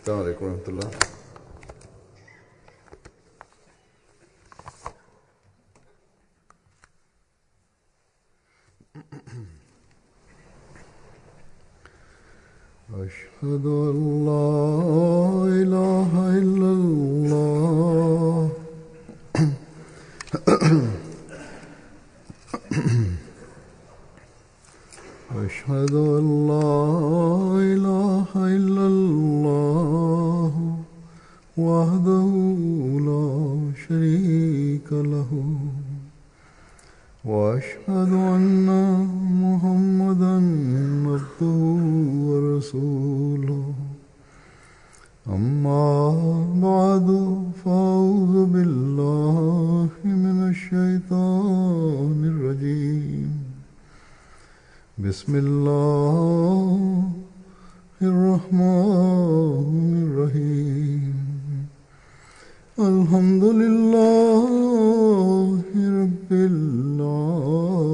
السلام عليكم ورحمة الله. أشهد أن لا إله إلا الله. أشهد أن لا إله إلا الله وحده لا شريك له وأشهد أن محمدا عبده ورسوله. أما بعد فأعوذ بالله من الشيطان الرجيم. بسم الله الرحمن الرحيم. الحمد لله رب العالمين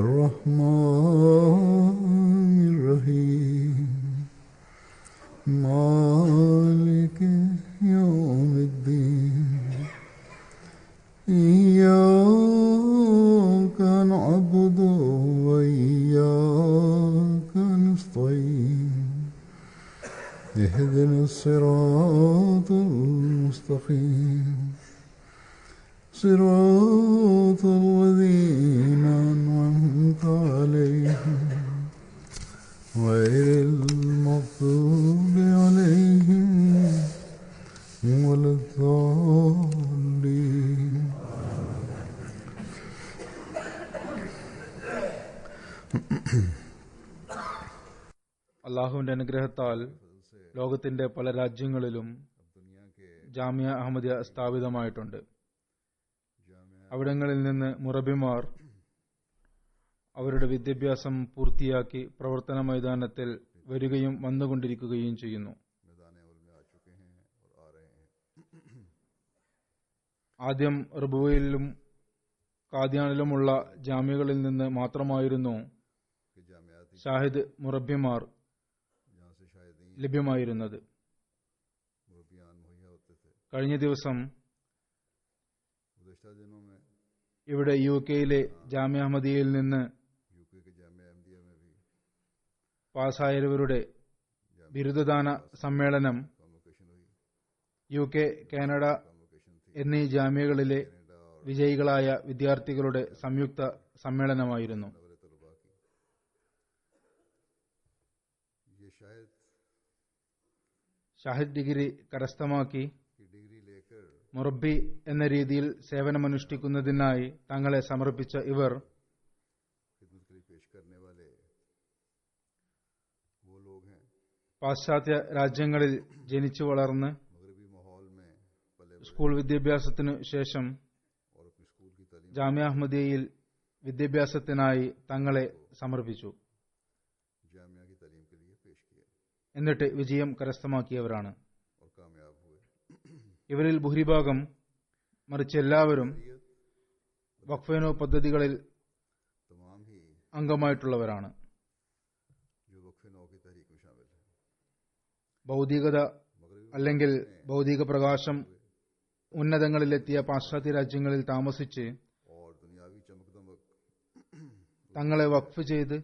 الرحمن الرحيم مالك يوم الدين. إياك نعبد وإياك نستعين. اهدنا الصراط المستقيم صراط الذين أنعمت عليهم غير المغضوب عليهم ولا الضالين. അള്ളാഹുവിന്റെ അനുഗ്രഹത്താൽ ലോകത്തിന്റെ പല രാജ്യങ്ങളിലും ജാമിയ അഹമ്മദിയ സ്ഥാപിതമായിട്ടുണ്ട്. അവിടങ്ങളിൽ നിന്ന് മുറബിമാർ അവരുടെ വിദ്യാഭ്യാസം പൂർത്തിയാക്കി പ്രവർത്തന മൈതാനത്തിൽ വരികയും വന്നുകൊണ്ടിരിക്കുകയും ചെയ്യുന്നു. ആദ്യം റബുവയിലും കാദ്യാനിലുമുള്ള ജാമ്യകളിൽ നിന്ന് മാത്രമായിരുന്നു ഷാഹിദ് മുറബിമാർ ലഭ്യമായിരുന്നത്. കഴിഞ്ഞ ദിവസം ഇവിടെ UK-യിലെ ജാമ്യ അഹമ്മദിയയിൽ നിന്ന് പാസ്സായവരുടെ ബിരുദദാന സമ്മേളനം UK, കാനഡ എന്നീ ജാമ്യകളിലെ വിജയികളായ വിദ്യാർത്ഥികളുടെ സംയുക്ത സമ്മേളനമായിരുന്നു. ഷാഹിദ് ഡിഗ്രി കരസ്ഥമാക്കി മുറബി എന്ന രീതിയിൽ സേവനമനുഷ്ഠിക്കുന്നതിനായി തങ്ങളെ സമർപ്പിച്ച ഇവർ പാശ്ചാത്യ രാജ്യങ്ങളിൽ ജനിച്ചു വളർന്ന് സ്കൂൾ വിദ്യാഭ്യാസത്തിനു ശേഷം ജാമിയ അഹമ്മദിയയിൽ വിദ്യാഭ്യാസത്തിനായി തങ്ങളെ സമർപ്പിച്ചു. എന്നിട്ട് വിജയം കരസ്ഥമാക്കിയവരാണ്. ഇവരിൽ ഭൂരിഭാഗം, മറിച്ച് എല്ലാവരും വഖഫേനോ പദ്ധതികളിൽ അംഗമായിട്ടുള്ളവരാണ്. ഭൗതികത അല്ലെങ്കിൽ ഭൗതിക പ്രകാശം ഉന്നതങ്ങളിലെത്തിയ പാശ്ചാത്യ രാജ്യങ്ങളിൽ താമസിച്ച് തങ്ങളെ വഖഫ് ചെയ്ത്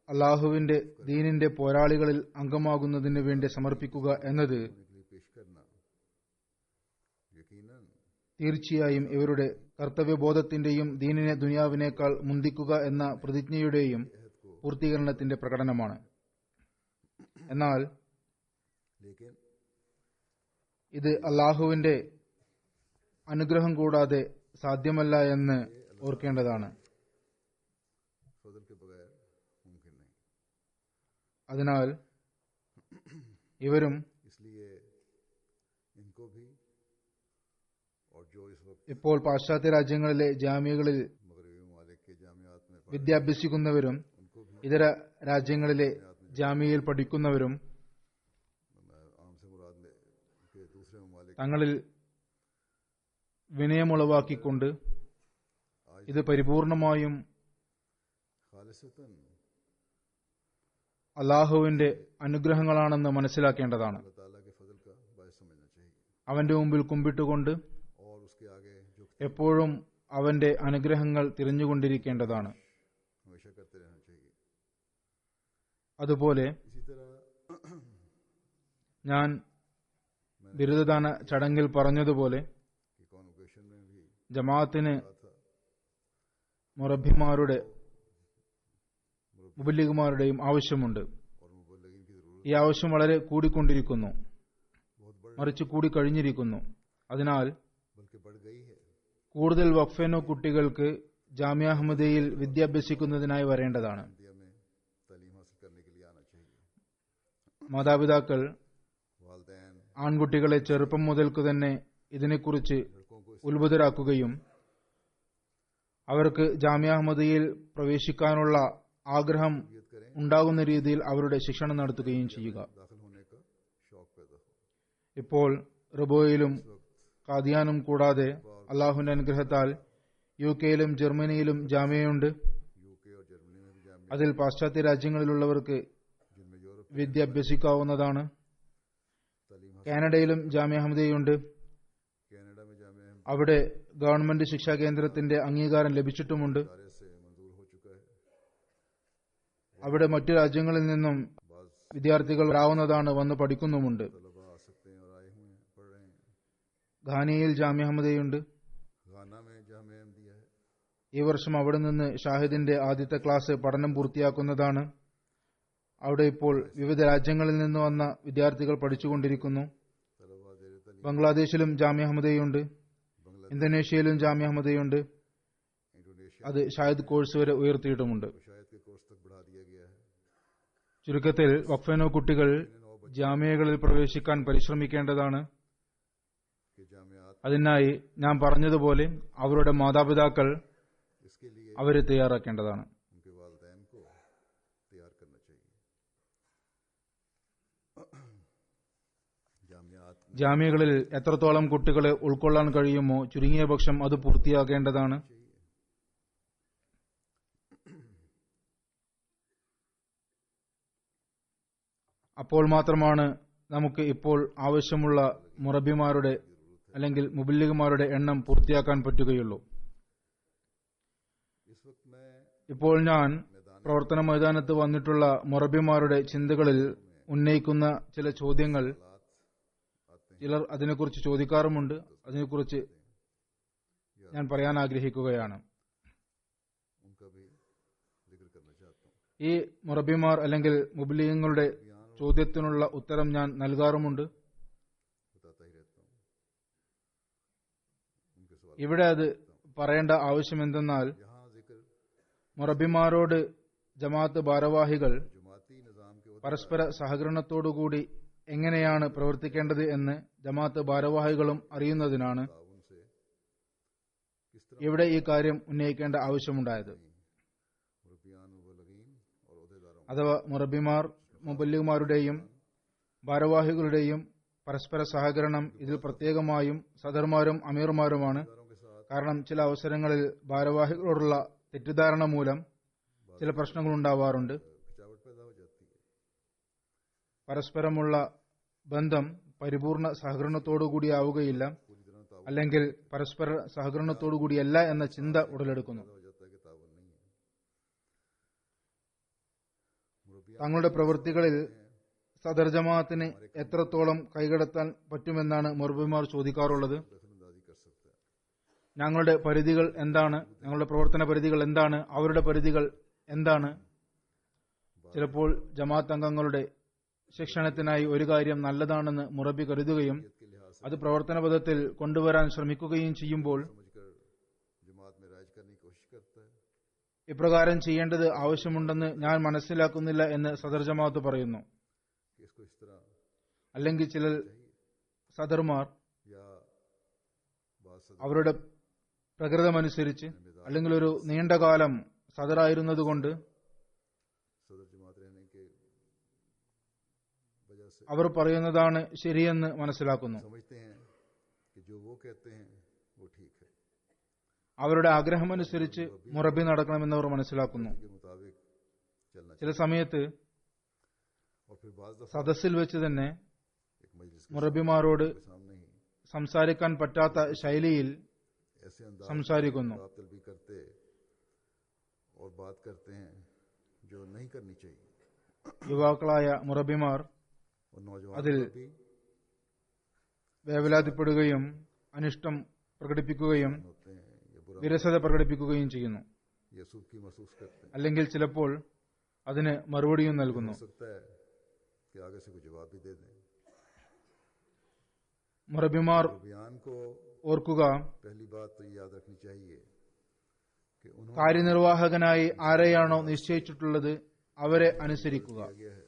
അള്ളാഹുവിന്റെ ദീനിന്റെ പോരാളികളിൽ അംഗമാകുന്നതിന് വേണ്ടി സമർപ്പിക്കുക എന്നത് തീർച്ചയായും ഇവരുടെ കർത്തവ്യബോധത്തിന്റെയും ദീനിനെ ദുനിയാവിനേക്കാൾ മുന്തിക്കുക എന്ന പ്രതിജ്ഞയുടെയും പൂർത്തീകരണത്തിന്റെ പ്രകടനമാണ്. എന്നാൽ ഇത് അള്ളാഹുവിന്റെ അനുഗ്രഹം കൂടാതെ സാധ്യമല്ല എന്ന് ഓർക്കേണ്ടതാണ്. അതിനാൽ ഇവരും ഇപ്പോൾ പാശ്ചാത്യ രാജ്യങ്ങളിലെ ജാമ്യകളിൽ വിദ്യാഭ്യസിക്കുന്നവരും ഇതര രാജ്യങ്ങളിലെ ജാമ്യയിൽ പഠിക്കുന്നവരും തങ്ങളിൽ വിനയമുളവാക്കിക്കൊണ്ട് ഇത് പരിപൂർണമായും അള്ളാഹുവിന്റെ അനുഗ്രഹങ്ങളാണെന്ന് മനസ്സിലാക്കേണ്ടതാണ്. अल्लाह ताला के फजल का बायस समझना चाहिए അവന്റെ മുമ്പിൽ കുമ്പിട്ടുകൊണ്ട് और उसके आगे जो എപ്പോഴും അവന്റെ അനുഗ്രഹങ്ങൾ തിരിഞ്ഞുകൊണ്ടിരിക്കേണ്ടതാണ്. हमेशा करते रहना चाहिए. അതുപോലെ इसी तरह ഞാൻ ബിരുദദാന ചടങ്ങിൽ പറഞ്ഞതുപോലെ कि कॉन्वोकेशन में भी ജമാഅത്തിന് कहा था മുറബ്ബിമാരുടെ മുബല്ലിഗുമാരുടെയും ആവശ്യമുണ്ട്. और मुबल्लिगीन की जरूरत ഈ ആവശ്യം വളരെ കൂടിക്കൊണ്ടിരിക്കുന്നു, बहुत बढ़ മറിച്ച് കൂടിക്കഴിഞ്ഞിരിക്കുന്നു. അതിനാൽ बल्कि बढ़ गई है. കൂടുതൽ വഖഫേനോ കുട്ടികൾക്ക് ജാമിയ അഹമ്മദിയയിൽ വിദ്യാഭ്യസിക്കുന്നതിനായി വരേണ്ടതാണ്. इंडिया में तालीम हासिल करने के लिए आना चाहिए. മാതാപിതാക്കൾ वालदैन ആൺകുട്ടികളെ ചെറുപ്പം മുതൽക്കു തന്നെ ഇതിനെക്കുറിച്ച് लड़कों को ഉത്ഭുതരാക്കുകയും അവർക്ക് ജാമിയ അഹമ്മദിയയിൽ പ്രവേശിക്കാനുള്ള ആഗ്രഹം तरबियत करें, ഉണ്ടാകുന്ന രീതിയിൽ അവരുടെ ശിക്ഷണം നടത്തുകയും ചെയ്യുക. दाखिल होने का शौक पैदा हो. ഇപ്പോൾ റിബോയിലും കാദിയാനും കൂടാതെ അള്ളാഹുവിന്റെ അനുഗ്രഹത്താൽ UK-യിലും ജർമ്മനിയിലും ജാമിയയുണ്ട്. यूके और जर्मनी में भी जामिया അതിൽ പാശ്ചാത്യ രാജ്യങ്ങളിലുള്ളവർക്ക് जिनमें यूरोप വിദ്യ अभ्यസിക്കാവുന്നതാണ്. तालीम हासिल കാനഡയിലും ജാമിയ അഹമ്മദിയുണ്ട്. कनाडा में जामिया അവിടെ ഗവൺമെന്റ് ശിക്ഷാ കേന്ദ്രത്തിന്റെ അംഗീകാരം ലഭിച്ചിട്ടുമുണ്ട്. इदारे से मंजूर हो चुका है. അവിടെ മറ്റു രാജ്യങ്ങളിൽ നിന്നും बाज വിദ്യാർത്ഥികൾ വരാവുന്നതാണ്, വന്ന് പഠിക്കുന്നുമുണ്ട്. तलबा आ सकते हैं और आए हुए हैं, पढ़ रहे हैं. ഘാനയിൽ ജാമിയ അഹമ്മദിയുണ്ട്. गाना में जामिया अहमदिया है. ഈ വർഷം അവിടെ നിന്ന് ഷാഹിദിന്റെ ആദ്യത്തെ ക്ലാസ് പഠനം പൂർത്തിയാക്കുന്നതാണ്. അവിടെ ഇപ്പോൾ വിവിധ രാജ്യങ്ങളിൽ നിന്ന് വന്ന വിദ്യാർത്ഥികൾ പഠിച്ചുകൊണ്ടിരിക്കുന്നു. तलबा जेर तालीम ബംഗ്ലാദേശിലും ജാമിയ അഹമ്മദിയുണ്ട്. बांग्लादेश ഇന്തോനേഷ്യയിലും ജാമിയ അഹമ്മദിയുണ്ട്. इंडोनेशिया അത് ഷാഹിദ് കോഴ്സ് വരെ ഉയർത്തിയിട്ടുമുണ്ട്. को शायद के कोर्स तक बढ़ा दिया गया है. ചുരുക്കത്തിൽ വഖഫേനോ കുട്ടികൾ ജാമിയകളിൽ പ്രവേശിക്കാൻ പരിശ്രമിക്കേണ്ടതാണ്. कि जामियात അതിനായി ഞാൻ പറഞ്ഞതുപോലെ അവരുടെ മാതാപിതാക്കൾ इसके लिए അവരെ തയ്യാറാക്കേണ്ടതാണ്. उनके वालिदैन को तैयार करना चाहिए. जामियात में ജാമ്യകളിൽ എത്രത്തോളം കുട്ടികളെ ഉൾക്കൊള്ളാൻ കഴിയുമോ ചുരുങ്ങിയ പക്ഷം അത് പൂർത്തിയാക്കേണ്ടതാണ്. चाहिए. അപ്പോൾ മാത്രമാണ് നമുക്ക് ഇപ്പോൾ ആവശ്യമുള്ള മുറബിമാരുടെ അല്ലെങ്കിൽ മുബല്ലിഗുമാരുടെ എണ്ണം പൂർത്തിയാക്കാൻ പറ്റുകയുള്ളൂ. इस वक्त मैं ഇപ്പോൾ ഞാൻ പ്രവർത്തന മൈതാനത്ത് വന്നിട്ടുള്ള മുറബിമാരുടെ ചിന്തകളിൽ ഉന്നയിക്കുന്ന ചില ചോദ്യങ്ങൾ आते हैं ചിലർ അതിനെക്കുറിച്ച് ചോദിക്കാറുമുണ്ട്. അതിനെക്കുറിച്ച് ഞാൻ പറയാൻ ആഗ്രഹിക്കുകയാണ്. उनका भी जिक्र करना चाहता हूँ. ഈ മുറബിമാർ അല്ലെങ്കിൽ മുബല്ലിഗുകളുടെ ചോദ്യത്തിനുള്ള ഉത്തരം ഞാൻ നൽകാറുമുണ്ട്. बताता ही रहता हूँ. उनके सवाल ഇവിടെ അത് പറയേണ്ട ആവശ്യം എന്തെന്നാൽ यहाँ जिक्र മുറബിമാരോട് ജമാഅത്ത് ഭാരവാഹികൾ जुमाती निज़ाम के പരസ്പര സഹകരണത്തോടുകൂടി എങ്ങനെയാണ് പ്രവർത്തിക്കേണ്ടത് എന്ന് ജമാഅത്ത് ഭാരവാഹികളും അറിയുന്നതിനാണ് ताउन से किस तरह ഇവിടെ ഈ കാര്യം ഉന്നയിക്കേണ്ട ആവശ്യമുണ്ടായത്. मुरब्बियान मुबल्लिगीन और ओहदेदारों അഥവാ മുറബിമാർ മുബല്ലിഗുമാരുടെയും ഭാരവാഹികളുടെയും പരസ്പര സഹകരണം ഇതിൽ പ്രത്യേകമായും സദർമാരും അമീർമാരുമാണ്. के साथ കാരണം ചില അവസരങ്ങളിൽ ഭാരവാഹികളോടുള്ള തെറ്റിദ്ധാരണ മൂലം ചില പ്രശ്നങ്ങൾ ഉണ്ടാവാറുണ്ട്. खिंचावट पैदा हो जाती है. പരസ്പരമുള്ള ബന്ധം പരിപൂർണ സഹകരണത്തോടുകൂടിയാവുകയില്ല, पूरी तरह ताउन അല്ലെങ്കിൽ പരസ്പര സഹകരണത്തോടുകൂടിയല്ല എന്ന ചിന്ത ഉടലെടുക്കുന്നു. हो जाता है कि ताउन नहीं है. मुरब्बियान തങ്ങളുടെ പ്രവൃത്തികളിൽ സദർ ജമാഅത്തിന് എത്രത്തോളം കൈകടത്താൻ പറ്റുമെന്നാണ് മുറബിമാർ ചോദിക്കാറുള്ളത്. दखलंदाजी कर सकता है. ഞങ്ങളുടെ പരിധികൾ എന്താണ്, ഞങ്ങളുടെ പ്രവർത്തന പരിധികൾ എന്താണ്, അവരുടെ പരിധികൾ എന്താണ്. ചിലപ്പോൾ ജമാഅത്ത് അംഗങ്ങളുടെ ശിക്ഷണത്തിനായി ഒരു കാര്യം നല്ലതാണെന്ന് മുറബി കരുതുകയും के लिहाज से അത് പ്രവർത്തന പദത്തിൽ കൊണ്ടുവരാൻ ശ്രമിക്കുകയും ചെയ്യുമ്പോൾ समझकर जमात में राज करने की कोशिश करता है. ഇപ്രകാരം ചെയ്യേണ്ടത് ആവശ്യമുണ്ടെന്ന് ഞാൻ മനസ്സിലാക്കുന്നില്ല എന്ന് സദർ ജമാഅത്ത് പറയുന്നു. कि इसको इस तरह അല്ലെങ്കിൽ ചില സദർമാർ या बात सदर അവരുടെ പ്രകൃതമനുസരിച്ച് അല്ലെങ്കിൽ ഒരു നീണ്ടകാലം സദറായിരുന്നതുകൊണ്ട് सदर जमात रहने के वजह से അവർ പറയുന്നതാണ് ശരിയെന്ന് മനസ്സിലാക്കുന്നു. समझते हैं कि जो वो कहते हैं वो ठीक है. അവരുടെ ആഗ്രഹമനുസരിച്ച് മുറബി നടക്കണമെന്ന് അവർ മനസ്സിലാക്കുന്നു. के मुताबिक चलना ചില സമയത്ത് और फिर बाज दफा സദസ്സിൽ വെച്ച് തന്നെ एक मजलिस के മുറബിമാരോട് सामने ही സംസാരിക്കാൻ പറ്റാത്ത ശൈലിയിൽ ऐसे अंदाज സംസാരിക്കുന്നു. में तलबी करते और बात करते हैं जो नहीं करनी चाहिए യുവാക്കളായ മുറബിമാർ और नौजवान അതിൽ भी വേവലാതിപ്പെടുകയും അനിഷ്ടം പ്രകടിപ്പിക്കുകയും होते हैं ये बुरा വിരസത പ്രകടിപ്പിക്കുകയും ചെയ്യുന്നു. ये सूब की महसूस करते हैं അല്ലെങ്കിൽ ചിലപ്പോൾ അതിന് മറുപടിയും നൽകുന്നു. हो सकता है कि आगे से कोई जवाब भी दे दें മുറബിമാർ तो बयान को ഓർക്കുക, पहली बात तो ये याद रखनी चाहिए कि उन्होंने കാര്യനിർവാഹകനായി ആരെയാണോ നിശ്ചയിച്ചിട്ടുള്ളത് അവരെ അനുസരിക്കുക. किया गया है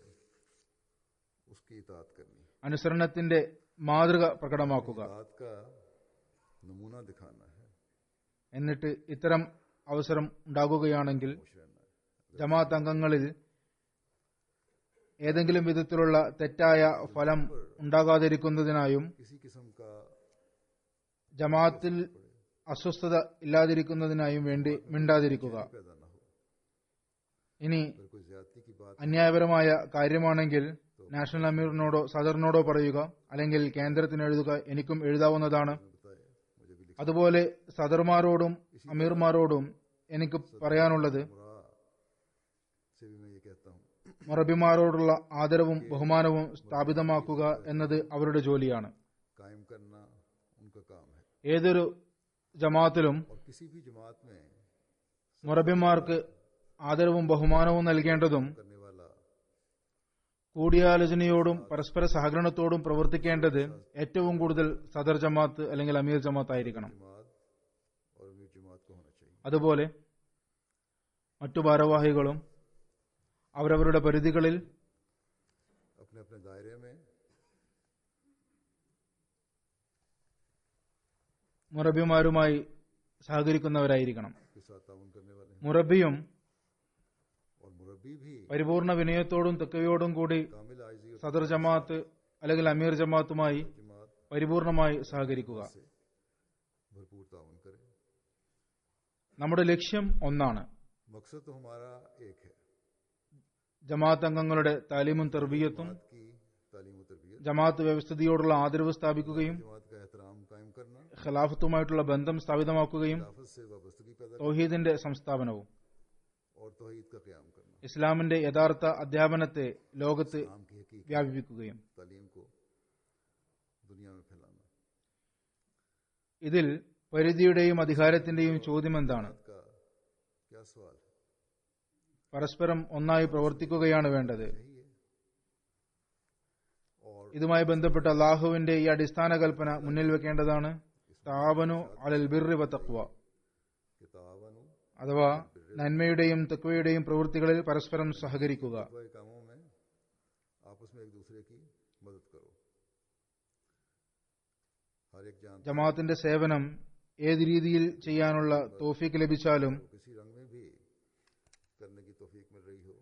उसकी इताअत करनी അനുസരണത്തിന്റെ മാതൃക പ്രകടമാക്കുക. इताअत का नमूना दिखाना है എന്നിട്ട് ഇത്തരം അവസരം ഉണ്ടാകുകയാണെങ്കിൽ खुश रहना है ജമാഅത്ത് അംഗങ്ങളിൽ ഏതെങ്കിലും വിധത്തിലുള്ള തെറ്റായ ഫലം ഉണ്ടാകാതിരിക്കുന്നതിനായും किसी किस्म का ജമാഅത്തിൽ അസ്വസ്ഥത ഇല്ലാതിരിക്കുന്നതിനായും വേണ്ടി മിണ്ടാതിരിക്കുക. पैदा ना हो ഇനി अगर कोई ज्यादती की बात അന്യായപരമായ കാര്യമാണെങ്കിൽ നാഷണൽ അമീറിനോടോ സദറിനോടോ പറയുക, അല്ലെങ്കിൽ കേന്ദ്രത്തിന് എഴുതുക. എനിക്കും എഴുതാവുന്നതാണ്. बताए मुझे भी അതുപോലെ സദർമാരോടും അമീർമാരോടും എനിക്ക് പറയാനുള്ളത്, मुरा से भी मैं ये कहता हूँ മുറബിമാരോടുള്ള ആദരവും ബഹുമാനവും സ്ഥാപിതമാക്കുക എന്നത് അവരുടെ ജോലിയാണ്. कायम करना उनका काम है ഏതൊരു ജമാഅത്തിലും और किसी भी जमात में മുറബിമാർക്ക് ആദരവും ബഹുമാനവും നൽകേണ്ടതും करने वाला കൂടിയാലോചനയോടും പരസ്പര സഹകരണത്തോടും പ്രവർത്തിക്കേണ്ടത് ഏറ്റവും കൂടുതൽ സദർ ജമാഅത്ത് അല്ലെങ്കിൽ അമീർ ജമാഅത്ത് ആയിരിക്കണം. जमात और अमीर जमात को होना चाहिए അതുപോലെ മറ്റു ഭാരവാഹികളും അവരവരുടെ പരിധികളിൽ अपने अपने दायरे में മുറബിമാരുമായി സഹകരിക്കുന്നവരായിരിക്കണം. के साथ ताउन करने वाले हैं മുറബിയും और मुरब्बी भी പരിപൂർണ വിനയത്തോടും തെക്കവയോടും കൂടി कामिल आइजी और സദർ ജമാഅത്ത് അല്ലെങ്കിൽ അമീർ ജമാഅത്തുമായി जमात പരിപൂർണമായി സഹകരിക്കുക. से भरपूर ताउन करे നമ്മുടെ ലക്ഷ്യം ഒന്നാണ്. मकसद तो हमारा एक है ജമാഅത്ത് അംഗങ്ങളുടെ താലീമും തർബിയത്തും जमात की तालीम और तरबियत ജമാഅത്ത് വ്യവസ്ഥിതിയോടുള്ള ആദരവ് സ്ഥാപിക്കുകയും जमात का एहतराम कायम करना ഖിലാഫത്തുമായിട്ടുള്ള ബന്ധം സ്ഥാപിതമാക്കുകയും खिलाफत से वाबस्तगी पैदा തൗഹീദിന്റെ സംസ്ഥാപനവും और तौहीद का क़याम करना ഇസ്ലാമിന്റെ യഥാർത്ഥ അധ്യാപനത്തെ ലോകത്ത് नाम की हकीकत വ്യാപിപ്പിക്കുകയും. तालीम को दुनिया में फैलाना ഇതിൽ പരിധിയുടെയും അധികാരത്തിന്റെയും ചോദ്യം എന്താണ്? बात का क्या सवाल है പരസ്പരം ഒന്നായി പ്രവർത്തിക്കുകയാണ് വേണ്ടത്. यही है और ഇതുമായി ബന്ധപ്പെട്ട് അള്ളാഹുവിന്റെ ഈ അടിസ്ഥാന കൽപ്പന മുന്നിൽ വെക്കേണ്ടതാണ്. താവനു അലൽ ബിർറി വ തഖ്വ, किताबन അഥവാ നന്മയുടെയും തഖ്വയുടെയും പ്രവൃത്തികളിൽ പരസ്പരം സഹകരിക്കുക. के कामों में आपस में एक दूसरे की मदद करो हर एक जान ജമാഅത്തിന്റെ സേവനം ഏത് രീതിയിൽ ചെയ്യാനുള്ള തൗഫീക്ക് ലഭിച്ചാലും किसी रंग में भी करने की तौफीक मिल रही हो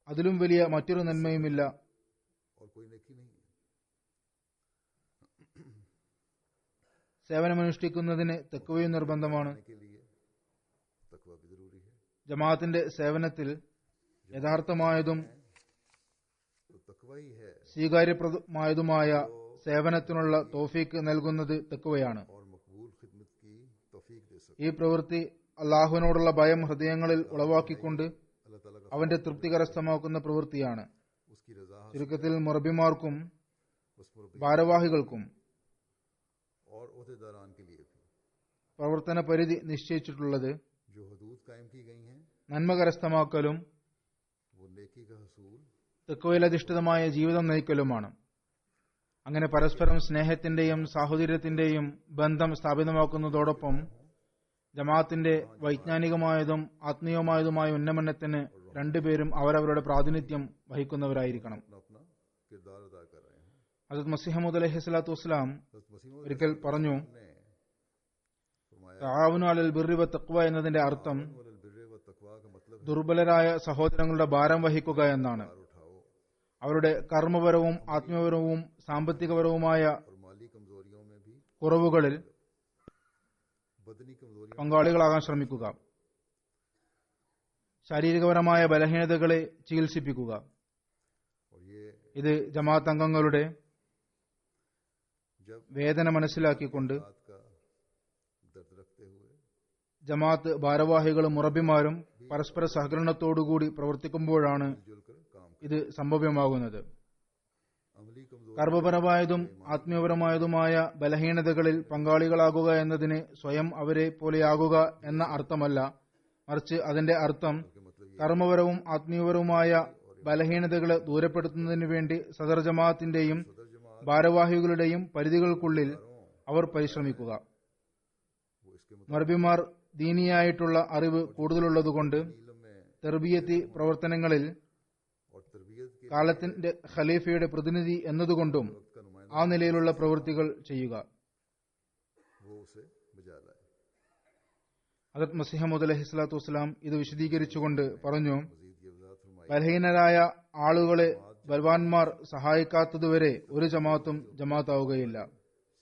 അതിലും വലിയ മറ്റൊരു നന്മയുമില്ല. और कोई नेकी नहीं है സേവനമനുഷ്ഠിക്കുന്നതിന് തഖ്വയും നിർബന്ധമാണ്. करने के लिए तकवा भी जरूरी है ജമാഅത്തിന്റെ സേവനത്തിൽ യഥാർത്ഥമായതും तो तकवा ही है സ്വീകാര്യപ്രദമായതുമായ സേവനത്തിനുള്ള തൗഫീക്ക് നൽകുന്നത് തഖ്വയാണ്. और मकबूल खिदमत की तौफीक दे सकते ഈ പ്രവൃത്തി അള്ളാഹുവിനോടുള്ള ഭയം ഹൃദയങ്ങളിൽ ഉളവാക്കിക്കൊണ്ട് अल्लाह ताला का അവന്റെ തൃപ്തി കരസ്ഥമാക്കുന്ന പ്രവൃത്തിയാണ്. उसकी रजा ചുരുക്കത്തിൽ മുറബിമാർക്കും उस मुरब्बी ഭാരവാഹികൾക്കും और ओहदेदारान के लिए भी പ്രവർത്തന പരിധി നിശ്ചയിച്ചിട്ടുള്ളത് जो हदूद कायम की गई हैं നന്മ കരസ്ഥമാക്കലും वो नेकी का हसूल തഖ്വയിലധിഷ്ഠിതമായ ജീവിതം നയിക്കലുമാണ്. അങ്ങനെ പരസ്പരം സ്നേഹത്തിന്റെയും സാഹോദര്യത്തിന്റെയും ബന്ധം സ്ഥാപിതമാക്കുന്നതോടൊപ്പം ജമാഅത്തിന്റെ വൈജ്ഞാനികമായതും ആത്മീയമായതുമായ ഉന്നമനത്തിന് രണ്ടുപേരും അവരവരുടെ പ്രാതിനിധ്യം വഹിക്കുന്നവരായിരിക്കണം. अपना अपना किरदार अदा कर रहे हैं ഹസരത്ത് മസീഹ് അലൈഹി സ്വലാത്തു വസ്സലാം हज़रत मसीह मौद ഒരിക്കൽ പറഞ്ഞു, ने फरमाया തആവുനു അലൽ ബിർരി വ തഖ്വ എന്നതിന്റെ അർത്ഥം वलल बिर्रि व तक़वा का मतलब है ദുർബലരായ സഹോദരങ്ങളുടെ ഭാരം വഹിക്കുക എന്നാണ്. भार उठाओ അവരുടെ കർമ്മപരവും ആത്മീയപരവും സാമ്പത്തികപരവുമായ और माली कमजोरियों में भी കുറവുകളിൽ बदनी कमजोरियां പങ്കാളികളാകാൻ ശ്രമിക്കുക. ശാരീരികപരമായ ബലഹീനതകളെ ചികിത്സിപ്പിക്കുക. और ये ഇത് ജമാഅത്ത് അംഗങ്ങളുടെ जब വേദന മനസ്സിലാക്കിക്കൊണ്ട് बात का दर्द रखते हुए ജമാഅത്ത് ഭാരവാഹികളും മുറബിമാരും പരസ്പര സഹകരണത്തോടുകൂടി പ്രവർത്തിക്കുമ്പോഴാണ് मिलजुल कर काम ഇത് സംഭവ്യമാകുന്നത്. अमली कमजोर കർമ്മപരമായതും ആത്മീയപരമായതുമായ ബലഹീനതകളിൽ പങ്കാളികളാകുക എന്നതിന് സ്വയം അവരെ പോലെയാകുക എന്ന അർത്ഥമല്ല, മറിച്ച് അതിന്റെ അർത്ഥം के मतलब ये കർമ്മപരവും ആത്മീയപരവുമായ ബലഹീനതകളെ ദൂരപ്പെടുത്തുന്നതിനു വേണ്ടി സദർ ജമാഅത്തിന്റെയും सदर जमात ഭാരവാഹികളുടെയും പരിധികൾക്കുള്ളിൽ അവർ പരിശ്രമിക്കുക. वो इसके മർബിമാർ ദീനിയായിട്ടുള്ള അറിവ് കൂടുതലുള്ളതുകൊണ്ട് इल्म में തെർബിയത്തി പ്രവർത്തനങ്ങളിൽ और तरबियत के കാലത്തിന്റെ ഖലീഫയുടെ പ്രതിനിധി എന്നതുകൊണ്ടും वक्त का नुमाइंदा ആ നിലയിലുള്ള പ്രവൃത്തികൾ ചെയ്യുക. वो उसे बजा लाए। ഹദരത്ത് മസീഹ് മൗഊദ് അലൈഹി സ്വലാത്തു വസ്സലാം ഇത് വിശദീകരിച്ചുകൊണ്ട് പറഞ്ഞു, मजीद ये वजाहत फरमाई ബലഹീനരായ ആളുകളെ ബൽവാന്മാർ സഹായിക്കാത്തതുവരെ ഒരു ജമാഅത്തും ജമാഅത്താവുകയില്ല.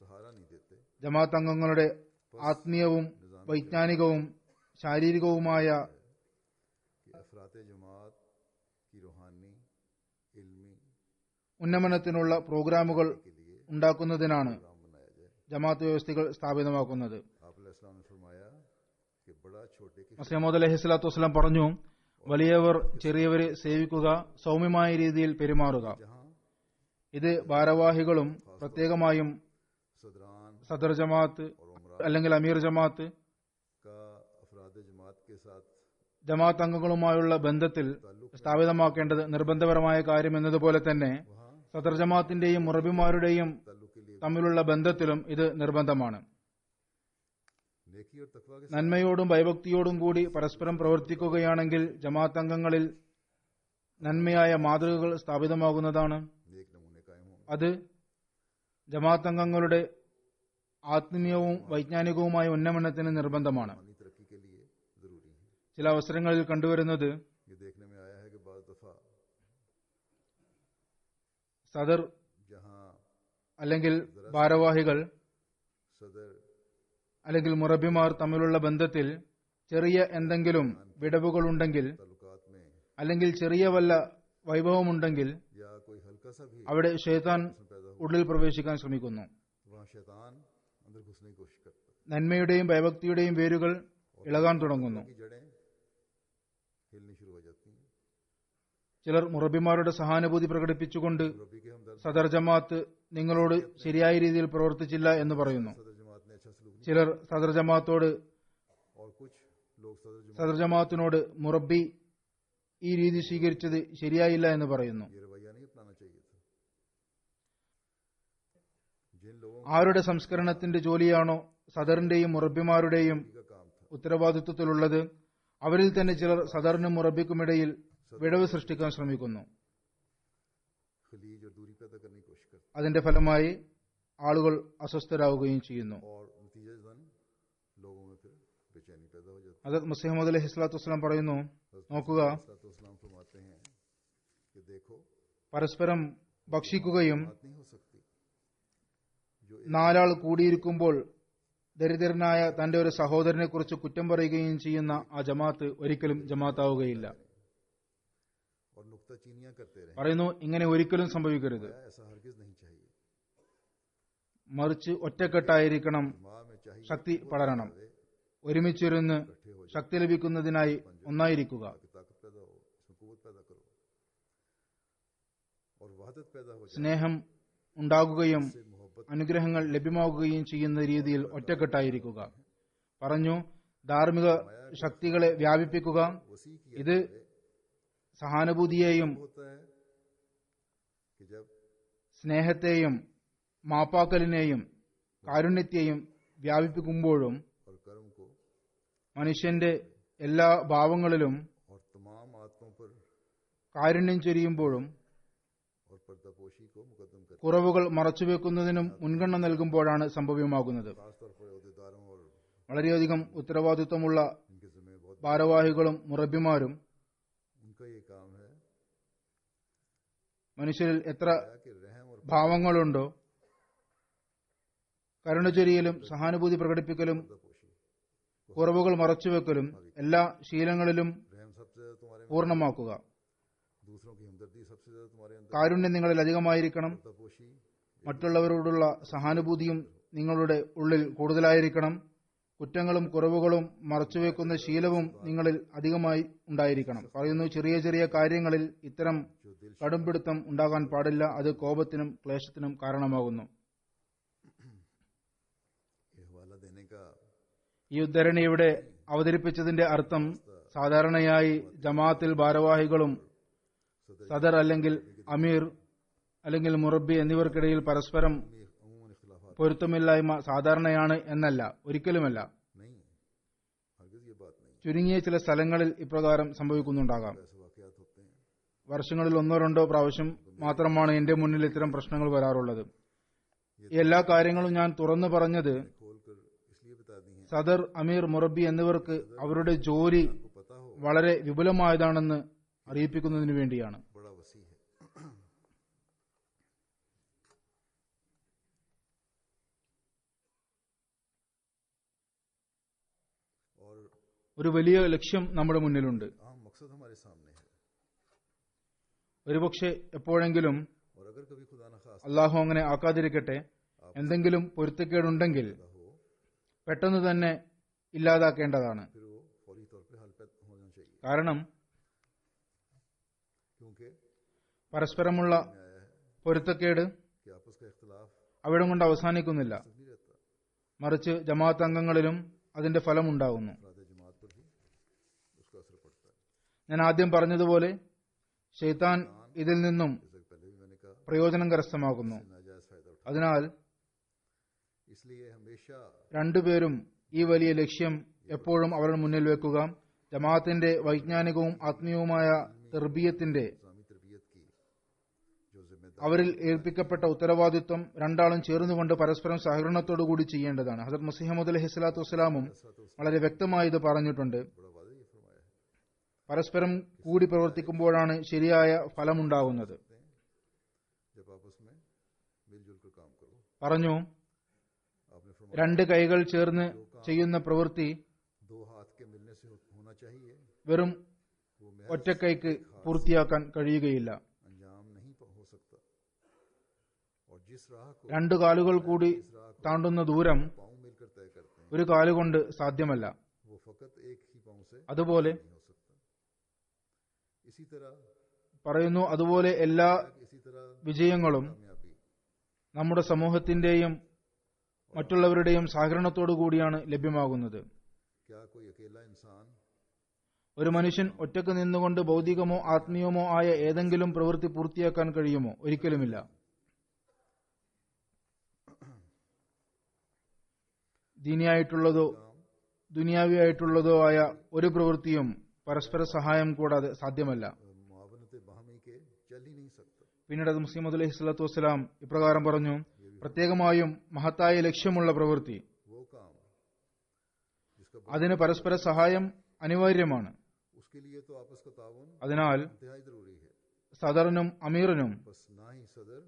सहारा नहीं देते ജമാഅത്ത് അംഗങ്ങളുടെ ആത്മീയവും വൈജ്ഞാനികവും ശാരീരികവുമായ कि अफरात जमात की रूहानी इल्मी ഉന്നമനത്തിനുള്ള പ്രോഗ്രാമുകൾ के लिए ഉണ്ടാക്കുന്നതിനാണ് प्रोग्राम बनाया जाए। ജമാഅത്ത് വ്യവസ്ഥകൾ സ്ഥാപിതമാക്കുന്നത്. आप अलैहिस्सलाम ने फरमाया कि बड़ा छोटे की മസീഹ് മൗഊദ് അലൈഹി സ്വലാത്തു വസ്സലാം പറഞ്ഞു, വലിയവർ ചെറിയവരെ സേവിക്കുക, സൗമ്യമായ രീതിയിൽ പെരുമാറുക. जहां ഇത് ഭാരവാഹികളും പ്രത്യേകമായും सदरान സദർ ജമാഅത്ത് और उमरा അല്ലെങ്കിൽ അമീർ ജമാഅത്ത് का अफराद जमात के साथ ജമാഅത്ത് അംഗങ്ങളുമായുള്ള ബന്ധത്തിൽ സ്ഥാപിതമാക്കേണ്ടത് നിർബന്ധപരമായ കാര്യം എന്നതുപോലെ തന്നെ वहां സദർ ജമാഅത്തിന്റെയും മുറബിമാരുടെയും ताल्लुक के लिए തമ്മിലുള്ള ബന്ധത്തിലും ഇത് നിർബന്ധമാണ്. नेकी और तकवा के നന്മയോടും ഭയഭക്തിയോടും കൂടി പരസ്പരം പ്രവർത്തിക്കുകയാണെങ്കിൽ ജമാഅത്ത് അംഗങ്ങളിൽ നന്മയായ മാതൃകകൾ സ്ഥാപിതമാകുന്നതാണ്. नेक नमूने कायम होंगे। അത് ജമാഅത്ത് അംഗങ്ങളുടെ ആത്മീയവും വൈജ്ഞാനികവുമായ ഉന്നമനത്തിന് നിർബന്ധമാണ്. मानी तरक्की के लिए जरूरी है। ചില അവസരങ്ങളിൽ കണ്ടുവരുന്നത് ये देखने में आया है कि बाज़ दफा സദർ जहां അല്ലെങ്കിൽ ഭാരവാഹികൾ सदर അല്ലെങ്കിൽ മുറബിമാർ തമ്മിലുള്ള ബന്ധത്തിൽ ചെറിയ എന്തെങ്കിലും വിടവുകളുണ്ടെങ്കിൽ ताल्लुकात में അല്ലെങ്കിൽ ചെറിയ വല്ല വൈഭവമുണ്ടെങ്കിൽ या कोई हल्का सा भी അവിടെ ഷെയ്ത്താൻ उसमें पैदा हो ഉള്ളിൽ പ്രവേശിക്കാൻ ശ്രമിക്കുന്നു. वहां शैतान अंदर घुसने की कोशिश करता है। നന്മയുടെയും ഭയഭക്തിയുടെയും വേരുകൾ ഇളകാൻ തുടങ്ങുന്നു. की जड़ें हिलनी शुरू हो जाती हैं। ചിലർ മുറബിമാരുടെ സഹാനുഭൂതി പ്രകടിപ്പിച്ചുകൊണ്ട് रबी के हमदर्द സദർ ജമാഅത്ത് നിങ്ങളോട് ശരിയായ രീതിയിൽ പ്രവർത്തിച്ചില്ല എന്ന് പറയുന്നു. सदर जमात ने अच्छा सलूक नहीं ചിലർ സദർ ജമാഅത്തോട് और कुछ लोग सदर जमात സദർ ജമാഅത്തിനോട് മുറബി ഈ രീതി സ്വീകരിച്ചത് ശരിയായില്ല എന്ന് പറയുന്നു. ये रवैया नहीं अपनाना चाहिए था। जिन लोगों ആരുടെ സംസ്കരണത്തിന്റെ ജോലിയാണോ സദറിന്റെയും മുറബിമാരുടെയും का काम था ഉത്തരവാദിത്വത്തിലുള്ളത്, അവരിൽ തന്നെ ചിലർ സദറിനും മുറബിക്കുമിടയിൽ വിടവ് സൃഷ്ടിക്കാൻ ശ്രമിക്കുന്നു. खलीज और दूरी पैदा करने की कोशिश करते അതിന്റെ ഫലമായി ആളുകൾ അസ്വസ്ഥരാകുകയും ചെയ്യുന്നു. और नतीजतन लोगों में फिर बेचैनी पैदा हो जाती ഹദരത്ത് മസീഹ് മൗഊദ് അലൈഹി സ്വലാത്തു വസ്സലാം പറയുന്നു, നോക്കുക, है। फरमाते हैं कि देखो പരസ്പരം ഭക്ഷിക്കുകയും बात नहीं हो सकती जो നാലാൾ കൂടിയിരിക്കുമ്പോൾ ദരിദ്രനായ തന്റെ ഒരു സഹോദരനെ കുറിച്ച് കുറ്റം പറയുകയും ചെയ്യുന്ന ആ ജമാഅത്ത് ഒരിക്കലും ജമാഅത്താവുകയില്ല. और नुक्ताचीनियां करते रहे। പറയുന്നു, ഇങ്ങനെ ഒരിക്കലും സംഭവിക്കരുത്. ऐसा हरगिज नहीं चाहिए। മറിച്ച് ഒറ്റക്കെട്ടായിരിക്കണം, माँ में चाहिए ശക്തി പടരണം, ഒരുമിച്ചിരുന്ന് इकट्ठे हो ശക്തി ലഭിക്കുന്നതിനായി ഒന്നായിരിക്കുക. जाए, ताकत पैदा हो, इसमें कुव्वत पैदा करो और वहदत पैदा हो जाए। സ്നേഹം ഉണ്ടാകുകയും से मोहब्बत അനുഗ്രഹങ്ങൾ ലഭ്യമാകുകയും ചെയ്യുന്ന രീതിയിൽ ഒറ്റക്കെട്ടായിരിക്കുക. പറഞ്ഞു, ധാർമ്മിക ശക്തികളെ വ്യാപിപ്പിക്കുക. वसी की ഇത് സഹാനുഭൂതിയെയും होता है कि जब സ്നേഹത്തെയും മാപ്പാക്കലിനെയും കാരുണ്യത്തെയും വ്യാപിപ്പിക്കുമ്പോഴും और कर्म को മനുഷ്യന്റെ എല്ലാ ഭാവങ്ങളിലും और तमाम आत्मों पर കാരുണ്യം ചൊരിയുമ്പോഴും और पर्दापोशी को मुकदम कर കുറവുകൾ മറച്ചുവെക്കുന്നതിനും മുൻഗണന നൽകുമ്പോഴാണ് സംഭവ്യമാകുന്നത്. खासतौर पर अहदेदारों और വളരെയധികം ഉത്തരവാദിത്വമുള്ള इनके जिम्मे बहुत ഭാരവാഹികളും മുറബിമാരും उनका ये काम है മനുഷ്യരിൽ എത്ര कि रहम और ഭാവങ്ങളുണ്ടോ കരുണ ചൊരിയലും സഹാനുഭൂതി പ്രകടിപ്പിക്കലും पर्दापोशी കുറവുകൾ മറച്ചുവെക്കലും എല്ലാ ശീലങ്ങളിലും रहम सबसे ज्यादा तुम्हारे में, പൂർണ്ണമാക്കുക. दूसरों की हमदर्दी सबसे ज्यादा तुम्हारे अंदर, കാരുണ്യം നിങ്ങളിൽ അധികമായിരിക്കണം. तपोशी മറ്റുള്ളവരോടുള്ള സഹാനുഭൂതിയും നിങ്ങളുടെ ഉള്ളിൽ കൂടുതലായിരിക്കണം. കുറ്റങ്ങളും കുറവുകളും മറച്ചുവെക്കുന്ന ശീലവും നിങ്ങളിൽ അധികമായി ഉണ്ടായിരിക്കണം. പറയുന്നു, ചെറിയ ചെറിയ കാര്യങ്ങളിൽ ഇത്തരം जो दिल കടുംപിടുത്തം ഉണ്ടാകാൻ പാടില്ല. അത് കോപത്തിനും ക്ലേശത്തിനും കാരണമാകുന്നു. ये हवाला देने का ഈ ഉദ്ധരണി ഇവിടെ അവതരിപ്പിച്ചതിന്റെ അർത്ഥം സാധാരണയായി ജമാഅത്തിൽ ഭാരവാഹികളും സദർ അല്ലെങ്കിൽ അമീർ അല്ലെങ്കിൽ മുറബി എന്നിവർക്കിടയിൽ പരസ്പരം अमूमन इख्तिलाफात പൊരുത്തമില്ലായ്മ സാധാരണയാണ് എന്നല്ല, ഒരിക്കലുമല്ല. नहीं, हरगिज ये बात नहीं, ചുരുങ്ങിയ ചില സ്ഥലങ്ങളിൽ ഇപ്രകാരം സംഭവിക്കുന്നുണ്ടാകാം. ऐसे वाकयात होते हैं. വർഷങ്ങളിൽ ഒന്നോ രണ്ടോ പ്രാവശ്യം മാത്രമാണ് എന്റെ മുന്നിൽ ഇത്തരം പ്രശ്നങ്ങൾ വരാറുള്ളത്. ഈ എല്ലാ കാര്യങ്ങളും ഞാൻ തുറന്നു പറഞ്ഞത് खोल कर इसलिए बता दी हैं, സദർ, അമീർ, മുറബി എന്നിവർക്ക് അവരുടെ ജോലി आपको पता हो വളരെ വിപുലമായതാണെന്ന് അറിയിപ്പിക്കുന്നതിനു വേണ്ടിയാണ്. बड़ा वसी है. और ഒരു വലിയ ലക്ഷ്യം നമ്മുടെ മുന്നിലുണ്ട്. आम मकसद हमारे सामने है. ഒരുപക്ഷെ എപ്പോഴെങ്കിലും और अगर कभी खुदा न खास അള്ളാഹു അങ്ങനെ ആക്കാതിരിക്കട്ടെ, എന്തെങ്കിലും പൊരുത്തക്കേടുണ്ടെങ്കിൽ हो, പെട്ടെന്ന് തന്നെ ഇല്ലാതാക്കേണ്ടതാണ്. फिर वो फौरी तौर पे हल पैदा होना चाहिए, കാരണം क्योंकि പരസ്പരമുള്ള में आया है പൊരുത്തക്കേട് कि आपस का इख्तिलाफ അവിടെ കൊണ്ട് അവസാനിക്കുന്നില്ല. नहीं रहता, മറിച്ച് ജമാഅത്ത് അംഗങ്ങളിലും അതിന്റെ ഫലമുണ്ടാകുന്നു. अफराद जमात पर भी उसका असर पड़ता है. ഞാൻ ആദ്യം പറഞ്ഞതുപോലെ ശൈത്താൻ ഇതിൽ നിന്നും जैसे कि पहले भी मैंने कहा, പ്രയോജനം കരസ്ഥമാക്കുന്നു. नाजायज फायदा उठा, അതിനാൽ इसलिए हमेशा രണ്ടുപേരും ഈ വലിയ ലക്ഷ്യം എപ്പോഴും അവരുടെ മുന്നിൽ വെക്കുക. ജമാഅത്തിന്റെ വൈജ്ഞാനികവും ആത്മീയവുമായ തെർബിയത്തിന്റെ इस्लामी तरबियत की जो जिम्मेदारी അവരിൽ ഏൽപ്പിക്കപ്പെട്ട ഉത്തരവാദിത്വം രണ്ടാളും ചേർന്നുകൊണ്ട് പരസ്പരം സഹകരണത്തോടുകൂടി ചെയ്യേണ്ടതാണ്. ഹസരത് മസീഹ് അലൈഹി സ്വലാത്തു വസ്സലാമും വളരെ വ്യക്തമായി ഇത് പറഞ്ഞിട്ടുണ്ട്. बड़ा वादे ये फरमाया है. പരസ്പരം കൂടി പ്രവർത്തിക്കുമ്പോഴാണ് ശരിയായ ഫലമുണ്ടാകുന്നത്. जब आपस में मिलजुल कर काम करो, പറഞ്ഞു, आपने फरमाया രണ്ട് കൈകൾ ചേർന്ന് ചെയ്യുന്ന പ്രവൃത്തി दो हाथ के मिलने से होना चाहिए, വെറും वो महज ഒറ്റക്കൈക്ക് പൂർത്തിയാക്കാൻ കഴിയുകയില്ല. अंजाम नहीं हो सकता. और जिस राह को രണ്ടു കാലുകൾ കൂടി താണ്ടുന്ന ദൂരം पांव मिलकर तय करते हैं, ഒരു കാലുകൊണ്ട് സാധ്യമല്ല. वो फकत एक ही पांव से അതുപോലെ नहीं हो सकता. इसी तरह പറയുന്നു, അതുപോലെ എല്ലാ इसी तरह വിജയങ്ങളും कामयाबी നമ്മുടെ സമൂഹത്തിന്റെയും മറ്റുള്ളവരുടെയും സഹകരണത്തോടു കൂടിയാണ് ലഭ്യമാകുന്നത്. क्या कोई अकेला इंसान ഒരു മനുഷ്യൻ ഒറ്റക്ക് നിന്നുകൊണ്ട് ഭൗതികമോ ആത്മീയമോ ആയ ഏതെങ്കിലും പ്രവൃത്തി പൂർത്തിയാക്കാൻ കഴിയുമോ? ഒരിക്കലുമില്ല. ദീനിയായിട്ടുള്ളതോ ദുനിയാവിയായിട്ടുള്ളതോ ആയ ഒരു പ്രവൃത്തിയും പരസ്പര സഹായം കൂടാതെ സാധ്യമല്ല. मुआवनत बाहमी के चल ही नहीं सकता. പിന്നീട് അത് മുസ്ലിം അലൈഹി സ്വലാത്തു വസ്സലാം ഇപ്രകാരം പറഞ്ഞു, പ്രത്യേകമായും മഹത്തായ ലക്ഷ്യമുള്ള പ്രവൃത്തി, वो काम जिसका അതിന് പരസ്പര സഹായം അനിവാര്യമാണ്. उसके लिए तो आपस का ताउन അതിനാൽ इंतहाई जरूरी है. സദറിനും അമീറിനും बस ना ही सदर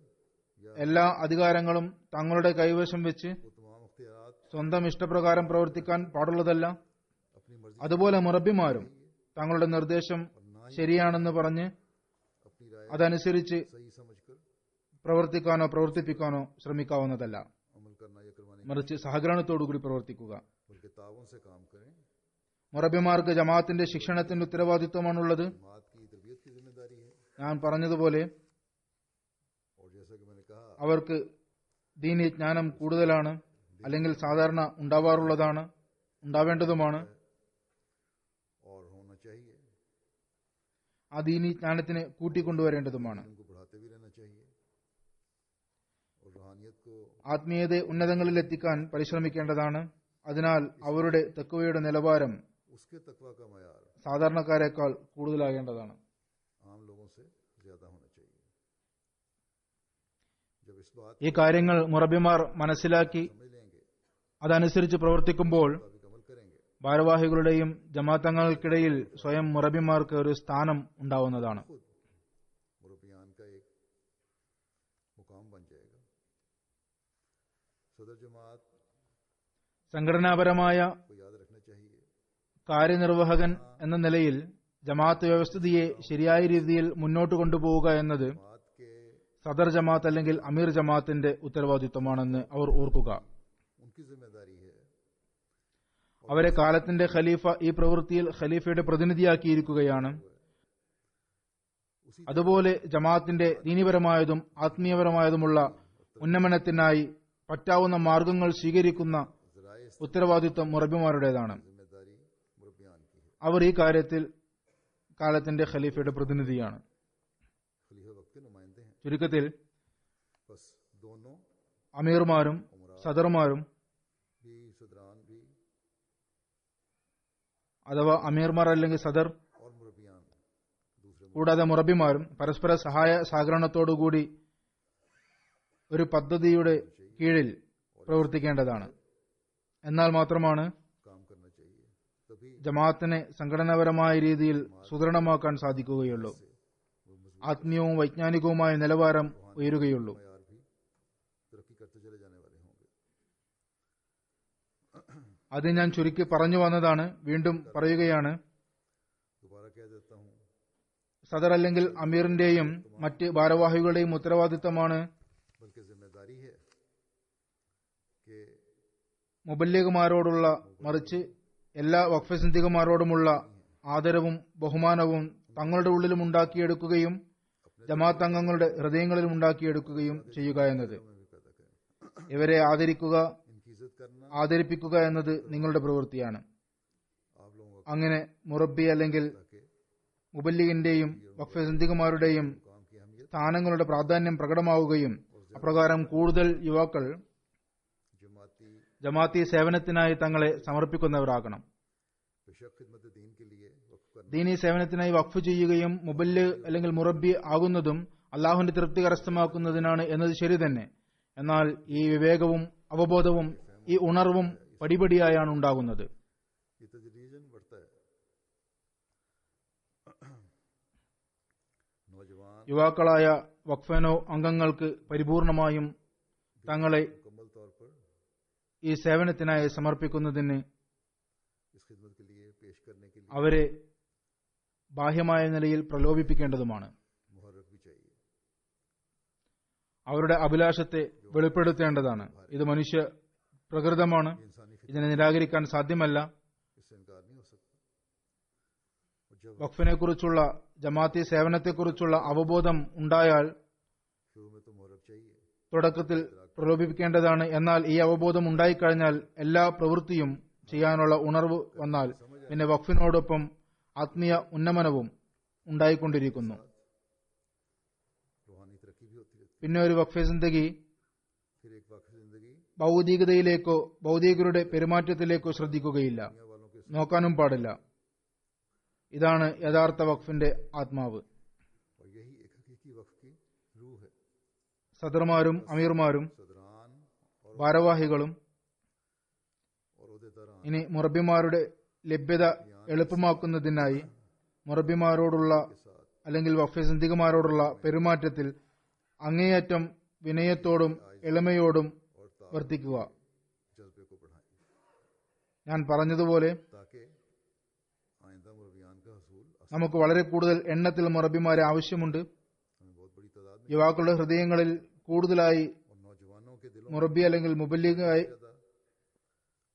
या എല്ലാ അധികാരങ്ങളും തങ്ങളുടെ കൈവശം വെച്ച് वो तमाम अख्तियारात സ്വന്തം ഇഷ്ടപ്രകാരം പ്രവർത്തിക്കാൻ പാടുള്ളതല്ല. अपनी मर्जी അതുപോലെ മുറബിമാരും തങ്ങളുടെ നിർദ്ദേശം ശരിയാണെന്ന് പറഞ്ഞ് अपनी राय അതനുസരിച്ച് सही समझकर പ്രവർത്തിക്കാനോ പ്രവർത്തിപ്പിക്കാനോ ശ്രമിക്കാവുന്നതല്ല. अमल करना या करवाने, മറിച്ച് സഹകരണത്തോടുകൂടി പ്രവർത്തിക്കുക. बल्कि ताउन से काम करें. മുറബിമാർക്ക് ജമാഅത്തിന്റെ ശിക്ഷണത്തിന്റെ ഉത്തരവാദിത്വമാണുള്ളത്. जमात की तरबियत की जिम्मेदारी है. ഞാൻ പറഞ്ഞതുപോലെ और जैसा कि मैंने कहा, അവർക്ക് ദീനി ജ്ഞാനം കൂടുതലാണ്, അല്ലെങ്കിൽ സാധാരണ ഉണ്ടാവാറുള്ളതാണ്, ഉണ്ടാവേണ്ടതുമാണ്. और होना चाहिए, ആ ദീനി ജ്ഞാനത്തിന് കൂട്ടിക്കൊണ്ടുവരേണ്ടതുമാണ്. उनको बढ़ाते भी रहना चाहिए. और रूहानियत को ആത്മീയതയെ ഉന്നതങ്ങളിൽ എത്തിക്കാൻ പരിശ്രമിക്കേണ്ടതാണ്. അതിനാൽ അവരുടെ തഖ്വയുടെ നിലവാരം उसके तकवा का मयार സാധാരണക്കാരെക്കാൾ കൂടുതലാകേണ്ടതാണ്. आम लोगों से ज्यादा होना चाहिए. जब इस बात ഈ കാര്യങ്ങൾ മുറബിമാർ മനസ്സിലാക്കി समझ लेंगे, അതനുസരിച്ച് പ്രവർത്തിക്കുമ്പോൾ मुताबिक अमल करेंगे, ഭാരവാഹികളുടെയും ജമാഅത്തങ്ങൾക്കിടയിൽ സ്വയം മുറബിമാർക്ക് ഒരു സ്ഥാനം ഉണ്ടാവുന്നതാണ്. खुद मुरब्बियान का एक मुकाम बन जाएगा. सदर जमात സംഘടനാപരമായ को याद रखना चाहिए കാര്യനിർവഹകൻ എന്ന നിലയിൽ ജമാഅത്ത് വ്യവസ്ഥിതിയെ ശരിയായ രീതിയിൽ മുന്നോട്ട് കൊണ്ടുപോവുക എന്നത് बात के സദർ ജമാഅത്ത് അല്ലെങ്കിൽ അമീർ ജമാഅത്തിന്റെ ഉത്തരവാദിത്വമാണെന്ന് അവർ ഓർക്കുക. उनकी जिम्मेदारी है. അവരെ കാലത്തിന്റെ ഖലീഫ ഈ പ്രവൃത്തിയിൽ ഖലീഫയുടെ പ്രതിനിധിയാക്കിയിരിക്കുകയാണ്. അതുപോലെ ജമാഅത്തിന്റെ ദീനിപരമായതും ആത്മീയപരമായതുമുള്ള ഉന്നമനത്തിനായി പറ്റാവുന്ന മാർഗങ്ങൾ സ്വീകരിക്കുന്ന ഉത്തരവാദിത്വം മുറബിമാരുടേതാണ്. जिम्मेदारी मुरब्बियान की है. അവർ ഈ കാര്യത്തിൽ കാലത്തിന്റെ ഖലീഫയുടെ പ്രതിനിധിയാണ്. खलीफा वक्त के नुमाइंदे हैं. ചുരുക്കത്തിൽ बस दोनों അമീർമാരും സദർമാരും भी सदरान भी അഥവാ അമീർമാർ അല്ലെങ്കിൽ സദർ और मुरब्बियान दूसरे കൂടാതെ മുറബിമാരും പരസ്പര സഹായ സഹകരണത്തോടുകൂടി ഒരു പദ്ധതിയുടെ കീഴിൽ പ്രവർത്തിക്കേണ്ടതാണ്. എന്നാൽ മാത്രമാണ് काम करना चाहिए. तभी ജമാഅത്തിനെ സംഘടനാപരമായ രീതിയിൽ സുദൃഢമാക്കാൻ സാധിക്കുകയുള്ളൂ. ആത്മീയവും വൈജ്ഞാനികവുമായ നിലവാരം ഉയരുകയുള്ളൂ. यार भी तरक्की करते चले जाने वाले होंगे. അത് ഞാൻ ചുരുക്കി പറഞ്ഞു വന്നതാണ്. വീണ്ടും പറയുകയാണ്, दोबारा कह देता हूँ. സദർ അല്ലെങ്കിൽ അമീറിന്റെയും മറ്റ് ഭാരവാഹികളുടെയും ഉത്തരവാദിത്തമാണ് बल्कि जिम्मेदारी है कि മുബല്ലിഗുമാരോടുള്ള, മറിച്ച് എല്ലാ വഖഫ് സിന്ധികമാരോടുമുള്ള ആദരവും ബഹുമാനവും തങ്ങളുടെ ഉള്ളിലും ഉണ്ടാക്കിയെടുക്കുകയും ജമാഅത്ത് അംഗങ്ങളുടെ ഹൃദയങ്ങളിലും ഉണ്ടാക്കിയെടുക്കുകയും ചെയ്യുക എന്നത്. में भी पैदा करें. ഇവരെ ആദരിക്കുക, इनकी इज्जत करना ആദരിപ്പിക്കുക എന്നത് നിങ്ങളുടെ പ്രവൃത്തിയാണ്. आप लोगों का അങ്ങനെ മുറബി അല്ലെങ്കിൽ ताकि മുബല്ലിഗിന്റെയും വഖഫ് സിന്ധികമാരുടെയും काम की अहमियत സ്ഥാനങ്ങളുടെ പ്രാധാന്യം പ്രകടമാവുകയും അപ്രകാരം കൂടുതൽ യുവാക്കൾ जमाती ജമാഅത്തി സേവനത്തിനായി തങ്ങളെ സമർപ്പിക്കുന്നവരാകണം. बेशक खिदमत दीन के लिए वक्फ करना ദീനീ സേവനത്തിനായി വഖഫ് ചെയ്യുകയും മുബല്ല് അല്ലെങ്കിൽ മുറബി ആകുന്നതും അള്ളാഹുവിന്റെ തൃപ്തി കരസ്ഥമാക്കുന്നതിനാണ് എന്നത് ശരി തന്നെ. എന്നാൽ ഈ വിവേകവും അവബോധവും ഈ ഉണർവും പടിപടിയായാണ് ഉണ്ടാകുന്നത്. ये तदरीजन बढ़ता है. नौजवान യുവാക്കളായ വഖഫനോ അംഗങ്ങൾക്ക് പരിപൂർണമായും തങ്ങളെ मुकम्मल तौर पर ഈ സേവനത്തിനായി സമർപ്പിക്കുന്നതിന് इस खिदमत के लिए पेश करने के लिए അവരെ ബാഹ്യമായ നിലയിൽ പ്രലോഭിപ്പിക്കേണ്ടതുമാണ്. मुहर्रक भी चाहिए. അവരുടെ അഭിലാഷത്തെ വെളിപ്പെടുത്തേണ്ടതാണ്. ഇത് മനുഷ്യ പ്രകൃതമാണ്. ये इंसानी फितरत ഇതിനെ നിരാകരിക്കാൻ സാധ്യമല്ല. इससे इनकार नहीं हो सकता. और जब വഖഫിനെ കുറിച്ചുള്ള ജമാഅത്തി സേവനത്തെക്കുറിച്ചുള്ള അവബോധം ഉണ്ടായാൽ शुरू में तो मुहर्रक चाहिए. തുടക്കത്തിൽ പ്രലോഭിപ്പിക്കേണ്ടതാണ്. എന്നാൽ ഈ അവബോധം ഉണ്ടായിക്കഴിഞ്ഞാൽ എല്ലാ പ്രവൃത്തിയും ചെയ്യാനുള്ള ഉണർവ് വന്നാൽ പിന്നെ വഖഫിനോടൊപ്പം ആത്മീയ ഉന്നമനവും ഉണ്ടായിക്കൊണ്ടിരിക്കുന്നു. रूहानी तरक्की भी होती रहती പിന്നെ ഒരു വഖഫ് ജിന്ദഗി है. फिर एक वक्फ जिंदगी ഭൗതികതയിലേക്കോ ഭൗതികരുടെ പെരുമാറ്റത്തിലേക്കോ ശ്രദ്ധിക്കുകയില്ല, दुनिया वालों के നോക്കാനും പാടില്ല. ഇതാണ് യഥാർത്ഥ വഖഫിന്റെ ആത്മാവ്. और यही एक हकीकी वक्फ की रूह है. സദർമാരും അമീർമാരും सदरान और ഭാരവാഹികളും उहदेदारान ഇനി മുറബിമാരുടെ ലഭ്യത എളുപ്പമാക്കുന്നതിനായി മുറബിമാരോടുള്ള के साथ അല്ലെങ്കിൽ വഖഫ് സിന്ധികമാരോടുള്ള പെരുമാറ്റത്തിൽ അങ്ങേയറ്റം വിനയത്തോടും എളിമയോടും और വർത്തിക്കുക. जज्बे को बढ़ाएं ഞാൻ പറഞ്ഞതുപോലെ ताकि आइंदा मुरब्बियान का हसूल നമുക്ക് വളരെ കൂടുതൽ എണ്ണത്തിൽ മുറബിമാരെ ആവശ്യമുണ്ട്. हमें बहुत बड़ी तादाद में യുവാക്കളുടെ ഹൃദയങ്ങളിൽ കൂടുതലായി और नौजवानों के दिलों മുറബി അല്ലെങ്കിൽ മുബല്ലിഗായി में ज्यादा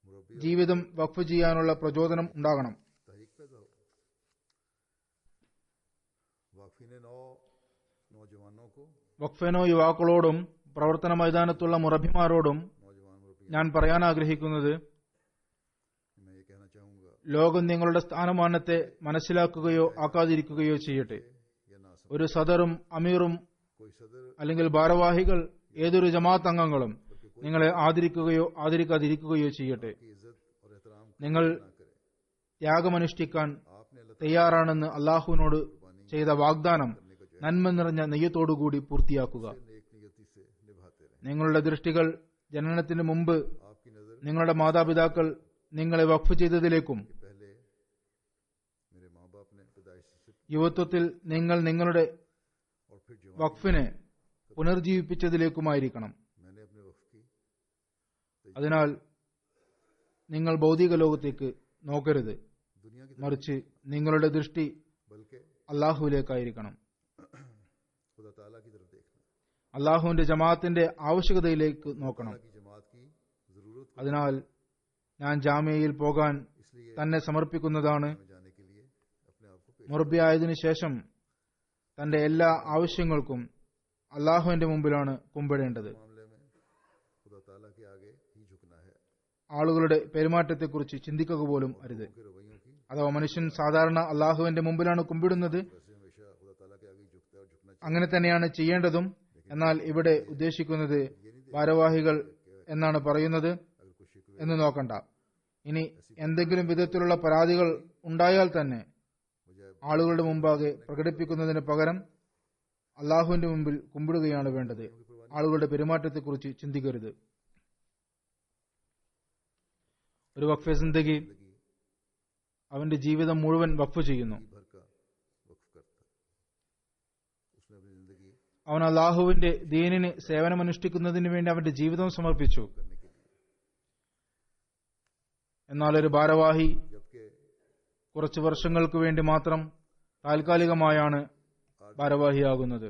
मुरब्बी ജീവിതം വഖഫ് ചെയ്യാനുള്ള പ്രചോദനം ഉണ്ടാകണം. तहरीक पैदा हो. वाकफी ने नौजवानों को വഖഫിനോ യുവാക്കളോടും പ്രവർത്തന മൈതാനത്തുള്ള മുറബിമാരോടും नौजवान मुरब्बी ഞാൻ പറയാൻ ആഗ്രഹിക്കുന്നത്, मैं ये कहना चाहूंगा ലോകം നിങ്ങളുടെ സ്ഥാനമാനത്തെ മനസ്സിലാക്കുകയോ ആക്കാതിരിക്കുകയോ ചെയ്യട്ടെ. या ना समझ ഒരു സദറും അമീറും कोई सदर അല്ലെങ്കിൽ ഭാരവാഹികൾ ഏതൊരു ജമാഅത്ത് അംഗങ്ങളും നിങ്ങളെ ആദരിക്കുകയോ ആദരിക്കാതിരിക്കുകയോ ചെയ്യട്ടെ. की इज्जत और एहतराम നിങ്ങൾ ना करे. ത്യാഗമനുഷ്ഠിക്കാൻ आपने अल्लाह തയ്യാറാണെന്ന് അള്ളാഹുവിനോട് ചെയ്ത വാഗ്ദാനം നന്മ നിറഞ്ഞ നെയ്യത്തോടുകൂടി പൂർത്തിയാക്കുക. ताला नेक नियति से निभाते रहे. നിങ്ങളുടെ ദൃഷ്ടികൾ ജനനത്തിന് മുമ്പ് आपकी नजर നിങ്ങളുടെ മാതാപിതാക്കൾ നിങ്ങളെ വഖഫ് ചെയ്തതിലേക്കും के पहले मेरे माँ बाप ने पैदाइश से യുവത്വത്തിൽ നിങ്ങൾ നിങ്ങളുടെ और फिर जवान വഖഫിനെ പുനർജീവിപ്പിച്ചതിലേക്കുമായിരിക്കണം. मैंने अपने वक्फ की അതിനാൽ നിങ്ങൾ ഭൗതിക ലോകത്തേക്ക് നോക്കരുത്. दुनिया की तरफ മറിച്ച് നിങ്ങളുടെ ദൃഷ്ടി बल्कि അള്ളാഹുവിലേക്കായിരിക്കണം. खुदा ताला की तरफ देखना। അള്ളാഹുവിന്റെ ജമാഅത്തിന്റെ ആവശ്യകതയിലേക്ക് നോക്കണം. ताला की जमात की जरूरत को അതിനാൽ ഞാൻ ജാമ്യയിൽ പോകാൻ इसलिए തന്നെ സമർപ്പിക്കുന്നതാണ്. में जाने के लिए अपने आप को पेश മുറബി ആയതിനു ശേഷം തന്റെ എല്ലാ ആവശ്യങ്ങൾക്കും അള്ളാഹുവിന്റെ മുമ്പിലാണ് കുമ്പിടേണ്ടത്. मामले में खुदा ताला के आगे ही झुकना है। ആളുകളുടെ പെരുമാറ്റത്തെക്കുറിച്ച് ചിന്തിക്കുക പോലും അരുത്. उनके रवैयों की അഥവാ മനുഷ്യൻ സാധാരണ അള്ളാഹുവിന്റെ മുമ്പിലാണ് കുമ്പിടുന്നത്, वैसे हमेशा खुदा ताला के आगे ही झुकता है और झुकना चाहिए। അങ്ങനെ തന്നെയാണ് ചെയ്യേണ്ടതും. എന്നാൽ ഇവിടെ ഉദ്ദേശിക്കുന്നത് ഭാരവാഹികൾ എന്നാണ് പറയുന്നത് अगर कोई शिकवे എന്ന് നോക്കണ്ട. ഇനി എന്തെങ്കിലും വിധത്തിലുള്ള പരാതികൾ ഉണ്ടായാൽ തന്നെ मुझे ആളുകളുടെ മുമ്പാകെ പ്രകടിപ്പിക്കുന്നതിന് പകരം അള്ളാഹുവിന്റെ മുമ്പിൽ കുമ്പിടുകയാണ് വേണ്ടത്. ആളുകളുടെ പെരുമാറ്റത്തെക്കുറിച്ച് ചിന്തിക്കരുത്. ഒരു വഖഫെ സിന്ദഗി അവന്റെ ജീവിതം മുഴുവൻ വഖഫ് ചെയ്യുന്നു. भर का वक्फ करता है। उसने अपनी जिंदगी അവൻ അള്ളാഹുവിന്റെ ദീനിന് സേവനമനുഷ്ഠിക്കുന്നതിന് വേണ്ടി അവന്റെ ജീവിതം സമർപ്പിച്ചു. करने के लिए, എന്നാൽ ഒരു ഭാരവാഹി जबकि കുറച്ചു വർഷങ്ങൾക്ക് വേണ്ടി മാത്രം താൽക്കാലികമായാണ് ഭാരവാഹിയാകുന്നത്.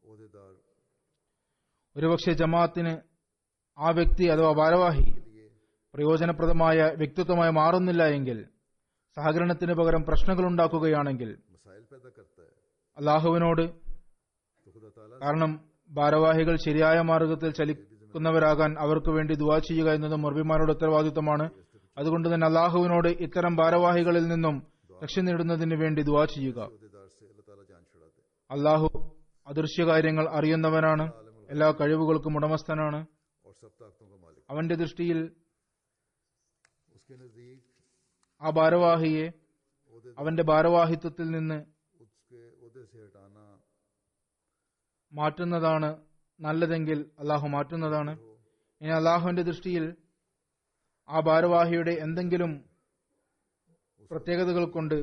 ओहदेदार ഒരുപക്ഷെ ജമാഅത്തിന് ആ വ്യക്തി അഥവാ ഭാരവാഹി के लिए പ്രയോജനപ്രദമായ വ്യക്തിത്വമായി മാറുന്നില്ല എങ്കിൽ, സഹകരണത്തിന് പകരം പ്രശ്നങ്ങൾ ഉണ്ടാക്കുകയാണെങ്കിൽ मसाइल पैदा करता है, അള്ളാഹുവിനോട്, तो खुदा ताला കാരണം ഭാരവാഹികൾ ശരിയായ മാർഗത്തിൽ ചലിക്കുന്നവരാകാൻ അവർക്ക് വേണ്ടി ദുആ ചെയ്യുക എന്നത് മുർബിമാരുടെ ഉത്തരവാദിത്തമാണ്. അതുകൊണ്ട് തന്നെ അള്ളാഹുവിനോട് ഇത്തരം ഭാരവാഹികളിൽ നിന്നും രക്ഷ നേടുന്നതിന് വേണ്ടി ദുആ ചെയ്യുക. ओहदेदार से अल्लाह ताला जान छुड़ाते हैं। അള്ളാഹു അദൃശ്യകാര്യങ്ങൾ അറിയുന്നവനാണ്, എല്ലാ കഴിവുകൾക്കും ഉടമസ്ഥനാണ്. और सब ताकतों का मालिक। അവന്റെ ദൃഷ്ടിയിൽ उसके नजदीक ആ ഭാരവാഹിയെ ओहदेदार അവന്റെ ഭാരവാഹിത്വത്തിൽ നിന്ന് उसके ओहदे से हटाना മാറ്റുന്നതാണ് നല്ലതെങ്കിൽ അള്ളാഹു മാറ്റുന്നതാണ്. ഇനി അള്ളാഹുവിന്റെ ദൃഷ്ടിയിൽ ആ ഭാരവാഹിയുടെ എന്തെങ്കിലും പ്രത്യേകതകൾ കൊണ്ട്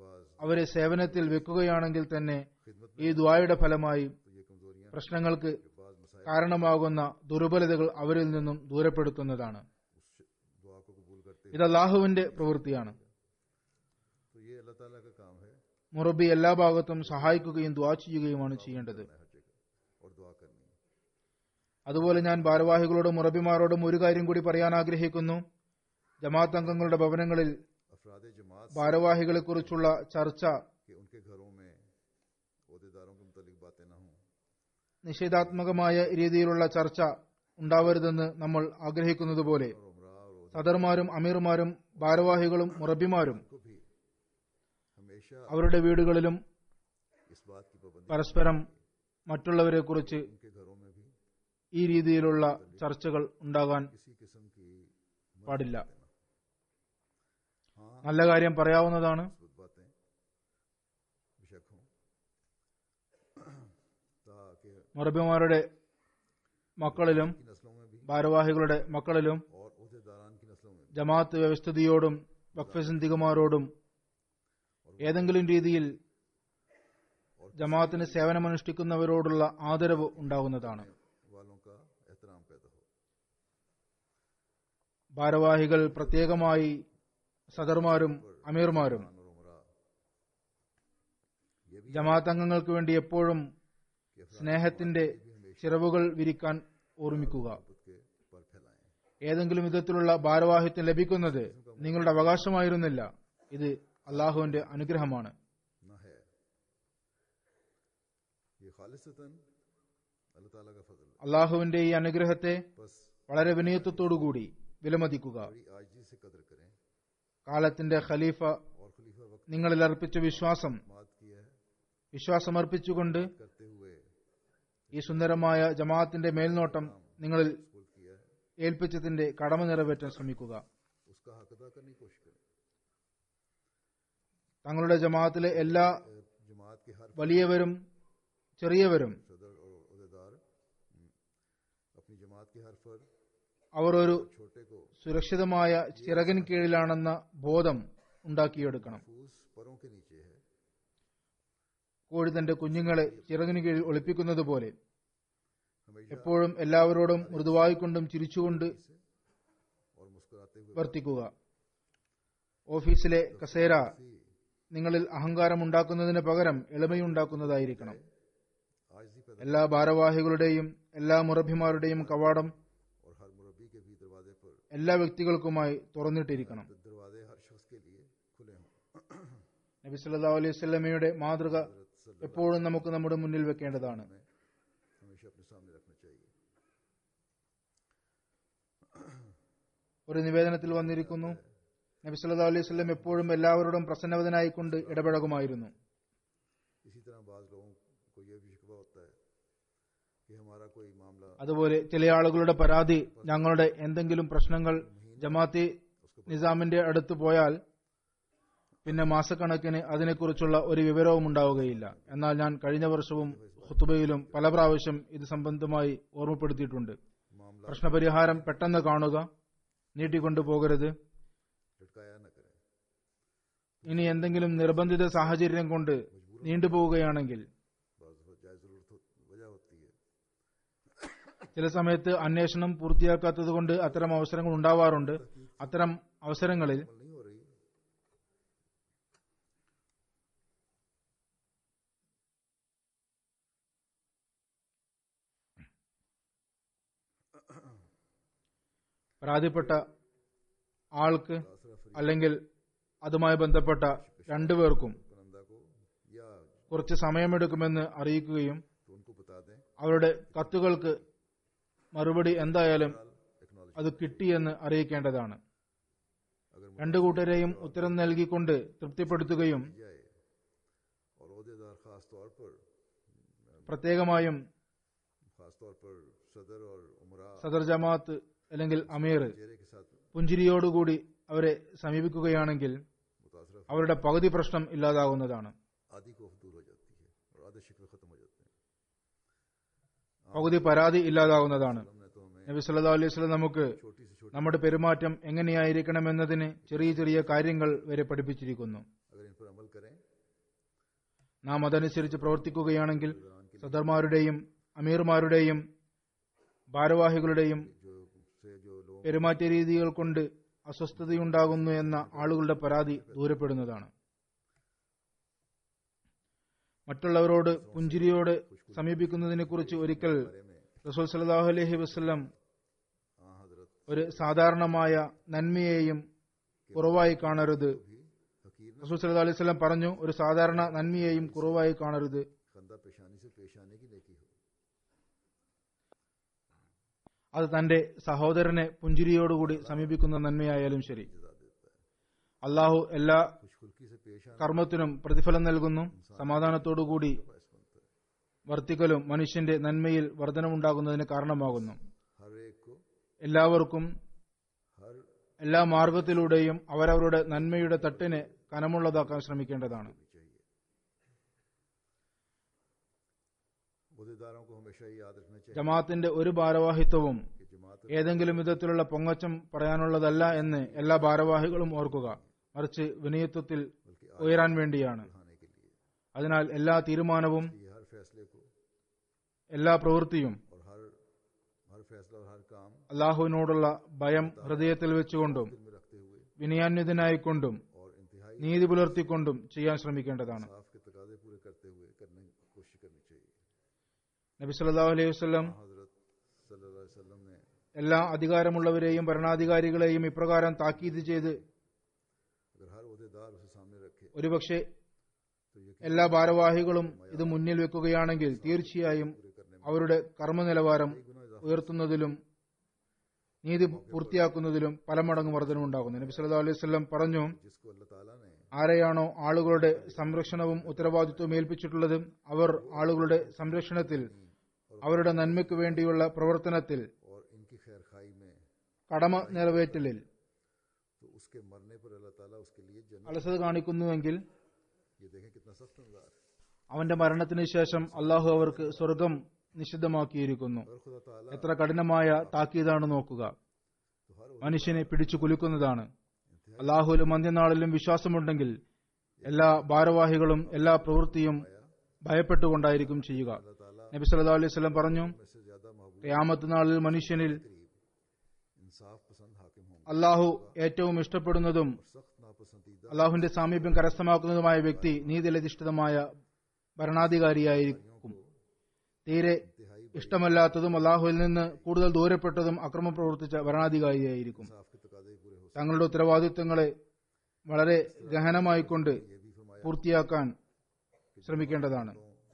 बाज അവരെ സേവനത്തിൽ വെക്കുകയാണെങ്കിൽ തന്നെ खिदमत ഈ ദുആയുടെ ഫലമായി तो ये कमजोरियां പ്രശ്നങ്ങൾക്ക് बाज मसाइल കാരണമാകുന്ന ദുർബലതകൾ അവരിൽ നിന്നും ദൂരപ്പെടുത്തുന്നതാണ്. उस दुआ को कबूल करते हैं। ഇത് അള്ളാഹുവിന്റെ പ്രവൃത്തിയാണ്. तो ये अल्लाह ताला का काम है, മുറബി എല്ലാ ഭാഗത്തും സഹായിക്കുകയും ദുആ ചെയ്യുകയുമാണ് ചെയ്യേണ്ടത്. हर जगह और दुआ करनी है। അതുപോലെ ഞാൻ ഭാരവാഹികളോടും മുറബിമാരോടും ഒരു കാര്യം കൂടി പറയാൻ ആഗ്രഹിക്കുന്നു. ജമാഅത്ത് അംഗങ്ങളുടെ ഭവനങ്ങളിൽ अफराद जमात ഭാരവാഹികളെക്കുറിച്ചുള്ള ചർച്ച कि उनके घरों में ओहदेदारों के मुतालिक बातें ना हों। നിഷേധാത്മകമായ രീതിയിലുള്ള ചർച്ച ഉണ്ടാവരുതെന്ന് നമ്മൾ ആഗ്രഹിക്കുന്നത് പോലെ और उमरा और സദർമാരും അമീർമാരും ഭാരവാഹികളും മുറബിമാരും को भी हमेशा അവരുടെ വീടുകളിലും इस बात की पाबंदी പരസ്പരം മറ്റുള്ളവരെക്കുറിച്ച് उनके घरों में भी ഈ രീതിയിലുള്ള ചർച്ചകൾ ഉണ്ടാകാൻ किसी किस्म की പാടില്ല. हाँ നല്ല കാര്യം പറയാവുന്നതാണ്. मुस्बत बातें बेशक हों, ताकि മുറബിമാരുടെ മക്കളിലും की नस्लों में भी ഭാരവാഹികളുടെ മക്കളിലും और ओहदेदारान की नस्लों में भी ജമാഅത്ത് വ്യവസ്ഥിതിയോടും വഖഫ് സിന്ദിഖമാരോടും ഏതെങ്കിലും രീതിയിൽ ജമാഅത്തിന് സേവനമനുഷ്ഠിക്കുന്നവരോടുള്ള ആദരവ് ഉണ്ടാകുന്നതാണ്. वालों का एहतराम पैदा हो। ഭാരവാഹികൾ പ്രത്യേകമായി സദർമാരും അമീർമാരും और उमरा ये भी ജമാഅത്ത് അംഗങ്ങൾക്ക് വേണ്ടി എപ്പോഴും कि अफराद സ്നേഹത്തിന്റെ ചിറവുകൾ വിരിക്കാൻ ഓർമ്മിക്കുക. मोहब्बत के पर फैलाएं। ഏതെങ്കിലും വിധത്തിലുള്ള ഭാരവാഹിത്വം ലഭിക്കുന്നത് നിങ്ങളുടെ അവകാശമായിരുന്നില്ല, ഇത് അള്ളാഹുവിന്റെ അനുഗ്രഹമാണ്. न है, ये खालिसतन अल्लाह ताला का फजल है। അള്ളാഹുവിന്റെ ഈ അനുഗ്രഹത്തെ बस വളരെ വിനയത്വത്തോടുകൂടി വിലമതിക്കുക. बड़ी आजिज़ी से कदर करें। കാലത്തിന്റെ ഖലീഫ और खलीफा वक्त നിങ്ങളിൽ അർപ്പിച്ച വിശ്വാസം मात किया है വിശ്വാസമർപ്പിച്ചുകൊണ്ട് करते हुए ഈ സുന്ദരമായ ജമാഅത്തിന്റെ മേൽനോട്ടം നിങ്ങളിൽ स्कूल किया है, ഏൽപ്പിച്ചതിന്റെ കടമ നിറവേറ്റാൻ ശ്രമിക്കുക. उसका हक अदा करने की कोशिश करें। തങ്ങളുടെ ജമാഅത്തിലെ എല്ലാ जमात के हर വലിയവരും ചെറിയവരും सदर और ओहदेदार अपनी जमात के हर फर्द അവർ ഒരു छोटे को സുരക്ഷിതമായ ചിറകിൻ കീഴിലാണെന്ന ബോധം ഉണ്ടാക്കിയെടുക്കണം. फूस परों के नीचे है। കോഴി തന്റെ കുഞ്ഞുങ്ങളെ ചിറകിന് കീഴിൽ ഒളിപ്പിക്കുന്നത് പോലെ हमेशा എപ്പോഴും എല്ലാവരോടും മൃദുവായിക്കൊണ്ടും ചിരിച്ചുകൊണ്ട് और मुस्कुराते हुए വർത്തിക്കുക. ഓഫീസിലെ കസേര നിങ്ങളിൽ അഹങ്കാരമുണ്ടാക്കുന്നതിന് പകരം എളിമയുണ്ടാക്കുന്നതായിരിക്കണം. आजिज़ी पैदा എല്ലാ ഭാരവാഹികളുടെയും എല്ലാ മുറബിമാരുടെയും കവാടം और हर मुरब्बी के भी दरवाजे पर എല്ലാ വ്യക്തികൾക്കുമായി തുറന്നിട്ടിരിക്കണം. दरवाजे हर शख्स के लिए खुले हों. നബി സല്ലല്ലാഹു അലൈഹി വസല്ലമയുടെ മാതൃക എപ്പോഴും നമുക്ക് നമ്മുടെ മുന്നിൽ വെക്കേണ്ടതാണ്. हमेशा अपने सामने रखना चाहिए. ഒരു നിവേദനത്തിൽ വന്നിരിക്കുന്നു, നബി സല്ലല്ലാഹു അലൈഹി വസല്ലം എപ്പോഴും എല്ലാവരോടും പ്രസന്നവദനായിക്കൊണ്ട് ഇടപഴകുമായിരുന്നു. इसी तरह बाज़ लोगों को यह भी शिकवा होता है कि हमारा कोई मामला അതുപോലെ ചില ആളുകളുടെ പരാതി, ഞങ്ങളുടെ എന്തെങ്കിലും പ്രശ്നങ്ങൾ ജമാഅത്തി നിസാമിന്റെ അടുത്ത് പോയാൽ പിന്നെ മാസക്കണക്കിന് അതിനെക്കുറിച്ചുള്ള ഒരു വിവരവും ഉണ്ടാവുകയില്ല. എന്നാൽ ഞാൻ കഴിഞ്ഞ വർഷവും ഖുതുബയിലും പല പ്രാവശ്യം ഇത് സംബന്ധമായി ഓർമ്മപ്പെടുത്തിയിട്ടുണ്ട്. मामला പ്രശ്നപരിഹാരം പെട്ടെന്ന് കാണുക, നീട്ടിക്കൊണ്ടു പോകരുത്. लटकाया न करें. ഇനി എന്തെങ്കിലും നിർബന്ധിത സാഹചര്യം കൊണ്ട് നീണ്ടുപോവുകയാണെങ്കിൽ बाज़ जायज़ ज़रूरत वजह होती है. ചില സമയത്ത് അന്വേഷണം പൂർത്തിയാക്കാത്തതുകൊണ്ട് അത്തരം അവസരങ്ങൾ ഉണ്ടാവാറുണ്ട്. അത്തരം അവസരങ്ങളിൽ अमल नहीं हो रही. പരാതിപ്പെട്ട ആൾക്ക് आसरा फरीद അല്ലെങ്കിൽ അതുമായി ബന്ധപ്പെട്ട രണ്ടുപേർക്കും कुनंदा को या കുറച്ച് സമയമെടുക്കുമെന്ന് അറിയിക്കുകയും तो उनको बता दें. അവരുടെ കത്തുകൾക്ക് മറുപടി എന്തായാലും एक्नॉलेज അത് കിട്ടിയെന്ന് അറിയിക്കേണ്ടതാണ്. अगर രണ്ടു കൂട്ടരെയും ഉത്തരം നൽകിക്കൊണ്ട് തൃപ്തിപ്പെടുത്തുകയും मुझे जाए और ओहदेदार खास तौर पर सदर और उमरा സദർ ജമാഅത്ത് അല്ലെങ്കിൽ അമീർ चेहरे के साथ പുഞ്ചിരിയോടുകൂടി അവരെ സമീപിക്കുകയാണെങ്കിൽ मुतासरा അവരുടെ പകുതി പ്രശ്നം ഇല്ലാതാകുന്നതാണ്. आदि को दूर हो जाती है और आधे शिकवे खत्म हो जाते हैं. പകുതി പരാതി ഇല്ലാതാകുന്നതാണ്. हमने तो हमें നബി സല്ലല്ലാഹു അലൈഹി വസല്ലം നമുക്ക് छोटी से छोटी നമ്മുടെ പെരുമാറ്റം എങ്ങനെയായിരിക്കണമെന്നതിന് ചെറിയ ചെറിയ കാര്യങ്ങൾ വരെ പഠിപ്പിച്ചിരിക്കുന്നു. अगर इन पर अमल करें നാം അതനുസരിച്ച് പ്രവർത്തിക്കുകയാണെങ്കിൽ സദർമാരുടെയും അമീർമാരുടെയും ഭാരവാഹികളുടെയും जो लोग പെരുമാറ്റ രീതികൾ കൊണ്ട് അസ്വസ്ഥതയുണ്ടാകുന്നു എന്ന ആളുകളുടെ പരാതി ദൂരപ്പെടുന്നതാണ്. മറ്റുള്ളവരോട് പുഞ്ചിരിയോട് സമീപിക്കുന്നതിനെ കുറിച്ച് ഒരിക്കൽ बारे में റസൂൽ സല്ലല്ലാഹു അലൈഹി വസല്ലം हजरत ഒരു സാധാരണമായ നന്മയെയും കുറവായി കാണരുത്. भी हकीर റസൂൽ സല്ലല്ലാഹു അലൈഹി വസല്ലം പറഞ്ഞു, ഒരു സാധാരണ നന്മയെയും കുറവായി കാണരുത്. खंदा पेशानी से पेश आने की नेकी हो. അത് തന്റെ സഹോദരനെ പുഞ്ചിരിയോടുകൂടി സമീപിക്കുന്ന നന്മയായാലും ശരി. सजा देता है. അള്ളാഹു എല്ലാ खुशखुल्की से पेश आना കർമ്മത്തിനും പ്രതിഫലം നൽകുന്നു. സമാധാനത്തോടുകൂടി बायस बनता है. വർത്തിക്കലും മനുഷ്യന്റെ നന്മയിൽ വർധനമുണ്ടാകുന്നതിന് കാരണമാകുന്നു. हर एक को എല്ലാവർക്കും हर എല്ലാ മാർഗത്തിലൂടെയും അവരവരുടെ നന്മയുടെ തട്ടിനെ കനമുള്ളതാക്കാൻ ശ്രമിക്കേണ്ടതാണ്. चाहिए. ओहदेदारों को हमेशा ये याद रखना चाहिए ജമാഅത്തിന്റെ ഒരു ഭാരവാഹിത്വവും कि जमात ഏതെങ്കിലും വിധത്തിലുള്ള പൊങ്ങച്ചം പറയാനുള്ളതല്ല എന്ന് എല്ലാ ഭാരവാഹികളും ഓർക്കുക. മറിച്ച് വിനയത്വത്തിൽ बल्कि ഉയരാൻ വേണ്ടിയാണ്. बढ़ाने के लिए അതിനാൽ എല്ലാ തീരുമാനവും, ये हर फैसले को എല്ലാ പ്രവൃത്തിയും और हर फैसला और हर काम അള്ളാഹുവിനോടുള്ള ഭയം ഹൃദയത്തിൽ വെച്ചുകൊണ്ടും दिल में रखते हुए വിനയാന്വിതനായിക്കൊണ്ടും और इंतहाई നീതി പുലർത്തിക്കൊണ്ടും ചെയ്യാൻ ശ്രമിക്കേണ്ടതാണ്. साफ के तकाजे पूरे करते हुए करने की कोशिश करनी चाहिए. നബി സല്ലല്ലാഹു അലൈഹി വസല്ലം हजरत सल्लल्लाहु अलैहि वसल्लम ने എല്ലാ അധികാരമുള്ളവരെയും ഭരണാധികാരികളെയും ഇപ്രകാരം താക്കീത് ചെയ്ത്, अगर हर ओहदेदार उसे सामने रखे ഒരുപക്ഷെ तो यकीन എല്ലാ ഭാരവാഹികളും ഇത് മുന്നിൽ വെക്കുകയാണെങ്കിൽ തീർച്ചയായും पूरे करने में അവരുടെ കർമ്മനിലവാരം कई गुना इजाफा ഉയർത്തുന്നതിലും നീതി പൂർത്തിയാക്കുന്നതിലും പല മടങ്ങ് വർധനമുണ്ടാകുന്നു. നബി സല്ലല്ലാഹു അലൈഹി വസല്ലം പറഞ്ഞു, जिसको अल्लाह ताला ने ആരെയാണോ ആളുകളുടെ സംരക്ഷണവും ഉത്തരവാദിത്വവും ഏൽപ്പിച്ചിട്ടുള്ളത്, അവർ ആളുകളുടെ സംരക്ഷണത്തിൽ, അവരുടെ നന്മയ്ക്ക് വേണ്ടിയുള്ള പ്രവർത്തനത്തിൽ, और इनकी खैर खाई में കടമ നിറവേറ്റലിൽ तो उसके मरने पर अल्लाह ताला उसके लिए जन्नत, അലസത കാണിക്കുന്നുവെങ്കിൽ ये देखें कितना सख्त नज़ार है. അവന്റെ മരണത്തിന് ശേഷം അള്ളാഹു അവർക്ക് സ്വർഗം നിഷിദ്ധമാക്കിയിരിക്കുന്നു. और खुदा ताला എത്ര കഠിനമായ താക്കീതാണ് നോക്കുക. तो हर മനുഷ്യനെ പിടിച്ചു കുലുക്കുന്നതാണ്. അള്ളാഹുവിലും അന്ത്യനാളിലും വിശ്വാസമുണ്ടെങ്കിൽ എല്ലാ ഭാരവാഹികളും എല്ലാ പ്രവൃത്തിയും ഭയപ്പെട്ടുകൊണ്ടായിരിക്കും ചെയ്യുക. अल्लाह ताला നബി സല്ലല്ലാഹു അലൈഹി വസല്ലം പറഞ്ഞു, में से ज्यादा महबूब ഖിയാമത്ത് നാളിൽ മനുഷ്യനിൽ करीब इंसाफ पसंद हाकिम होंगे അള്ളാഹു ഏറ്റവും ഇഷ്ടപ്പെടുന്നതും और सख्त नापसंदीदा അള്ളാഹുവിന്റെ സാമീപ്യം കരസ്ഥമാക്കുന്നതുമായ വ്യക്തി നീതിയിലധിഷ്ഠിതമായ ഭരണാധികാരിയായിരിക്കും. തീരെ ഇഷ്ടമല്ലാത്തതും അള്ളാഹുവിൽ നിന്ന് കൂടുതൽ ദൂരപ്പെട്ടതും അക്രമം പ്രവർത്തിച്ച ഭരണാധികാരിയായിരിക്കും. इंसाफ के तकादे पूरे हो തങ്ങളുടെ ഉത്തരവാദിത്വങ്ങളെ വളരെ ഗഹനമായിക്കൊണ്ട് പൂർത്തിയാക്കാൻ ശ്രമിക്കേണ്ടതാണ്.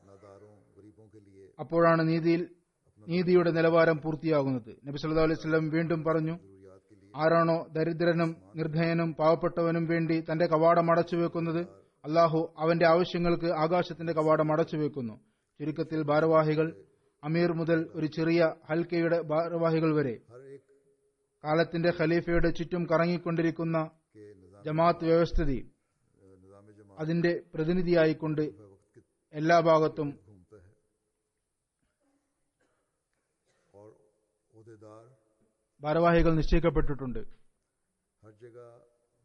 नादारों गरीबों के लिए അപ്പോഴാണ് നീതിയുടെ നിലവാരം പൂർത്തിയാകുന്നത്. നബി സല്ലല്ലാഹു അലൈഹി വസല്ലം വീണ്ടും പറഞ്ഞു, जरूरियात के लिए ആരാണോ ദരിദ്രനും നിർഭയനും പാവപ്പെട്ടവനും വേണ്ടി തന്റെ കവാടം അടച്ചുവെക്കുന്നത്, അള്ളാഹു അവന്റെ ആവശ്യങ്ങൾക്ക് ആകാശത്തിന്റെ കവാടം അടച്ചുവെക്കുന്നു. ചുരുക്കത്തിൽ ഭാരവാഹികൾ, അമീർ മുതൽ ഒരു ചെറിയ ഹൽക്കയുടെ ഭാരവാഹികൾ വരെ हर एक കാലത്തിന്റെ ഖലീഫയുടെ ചുറ്റും കറങ്ങിക്കൊണ്ടിരിക്കുന്ന के निजाम ജമാഅത്ത് വ്യവസ്ഥിതി जमात അതിന്റെ പ്രതിനിധിയായിക്കൊണ്ട് वक्त के എല്ലാ ഭാഗത്തും घूमता है और ओहदेदार ഭാരവാഹികൾ നിശ്ചയിക്കപ്പെട്ടിട്ടുണ്ട്. हर जगह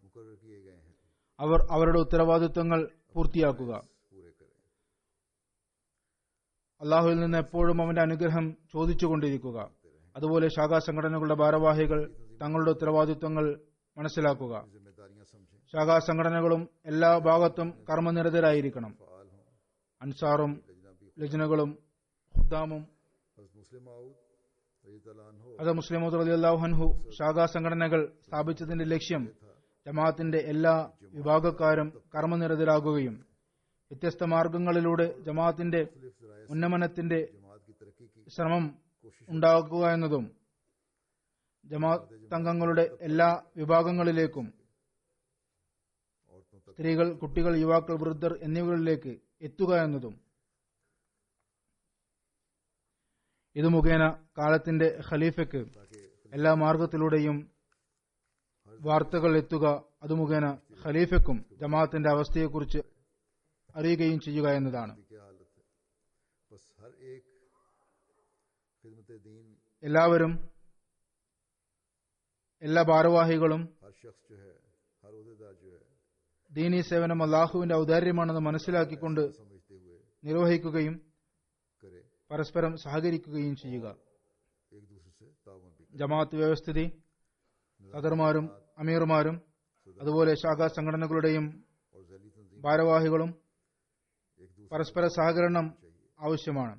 मुकर्रर किए गए हैं, അവർ അവരുടെ ഉത്തരവാദിത്വങ്ങൾ പൂർത്തിയാക്കുക. पूरे करें. അള്ളാഹുവിൽ നിന്ന് എപ്പോഴും അവന്റെ അനുഗ്രഹം ചോദിച്ചുകൊണ്ടിരിക്കുക. അതുപോലെ ശാഖാ സംഘടനകളുടെ ഭാരവാഹികൾ തങ്ങളുടെ ഉത്തരവാദിത്വങ്ങൾ മനസ്സിലാക്കുക. जिम्मेदारियां समझें, ശാഖാ സംഘടനകളും എല്ലാ ഭാഗത്തും കർമ്മനിരതരായിരിക്കണം. फाल हों. അൻസാറും लजना भी ലജ്നകളും ഖുദ്ദാമും हज़रत मुस्लिम मऊद रज़ियल्लाहु अन्हु അത് മുസ്ലിം റളിയല്ലാഹു അൻഹു ശാഖാ സംഘടനകൾ സ്ഥാപിച്ചതിന്റെ ലക്ഷ്യം ജമാഅത്തിന്റെ എല്ലാ വിഭാഗക്കാരും കർമ്മനിരതരാകുകയും വ്യത്യസ്ത മാർഗങ്ങളിലൂടെ ജമാഅത്തിന്റെ मुख्तलिफ ज़राए से ഉന്നമനത്തിന്റെ जमात की तरक्की की ശ്രമം ഉണ്ടാക്കുക എന്നതും ജമാഅത്ത് അംഗങ്ങളുടെ എല്ലാ വിഭാഗങ്ങളിലേക്കും औरतों तक സ്ത്രീകൾ, കുട്ടികൾ, യുവാക്കൾ, വൃദ്ധർ എന്നിവകളിലേക്ക് എത്തുക എന്നതും ഇത് മുഖേന കാലത്തിന്റെ ഖലീഫയ്ക്ക് എല്ലാ മാർഗത്തിലൂടെയും വാർത്തകൾ എത്തുക, അത് മുഖേന ഖലീഫയ്ക്കും ജമാഅത്തിന്റെ അവസ്ഥയെക്കുറിച്ച് അറിയുകയും ചെയ്യുക എന്നതാണ്. की क्या हालत है. बस हर एक खिदमत दीन, എല്ലാവരും, എല്ലാ ഭാരവാഹികളും हर शख्स जो है, हर ओहदेदार जो है, ദീനീ സേവനം അള്ളാഹുവിന്റെ ഔദാര്യമാണെന്ന് മനസ്സിലാക്കിക്കൊണ്ട് समझते हुए നിർവഹിക്കുകയും करे, പരസ്പരം സഹകരിക്കുകയും ചെയ്യുക. एक दूसरे से ताउन भी ജമാഅത്ത് വ്യവസ്ഥിതി സദർമാരും അമീർമാരും അതുപോലെ ശാഖാ സംഘടനകളുടെയും और जैली तंजीम ഭാരവാഹികളും एक दूसरे പരസ്പര സഹകരണം ആവശ്യമാണ്.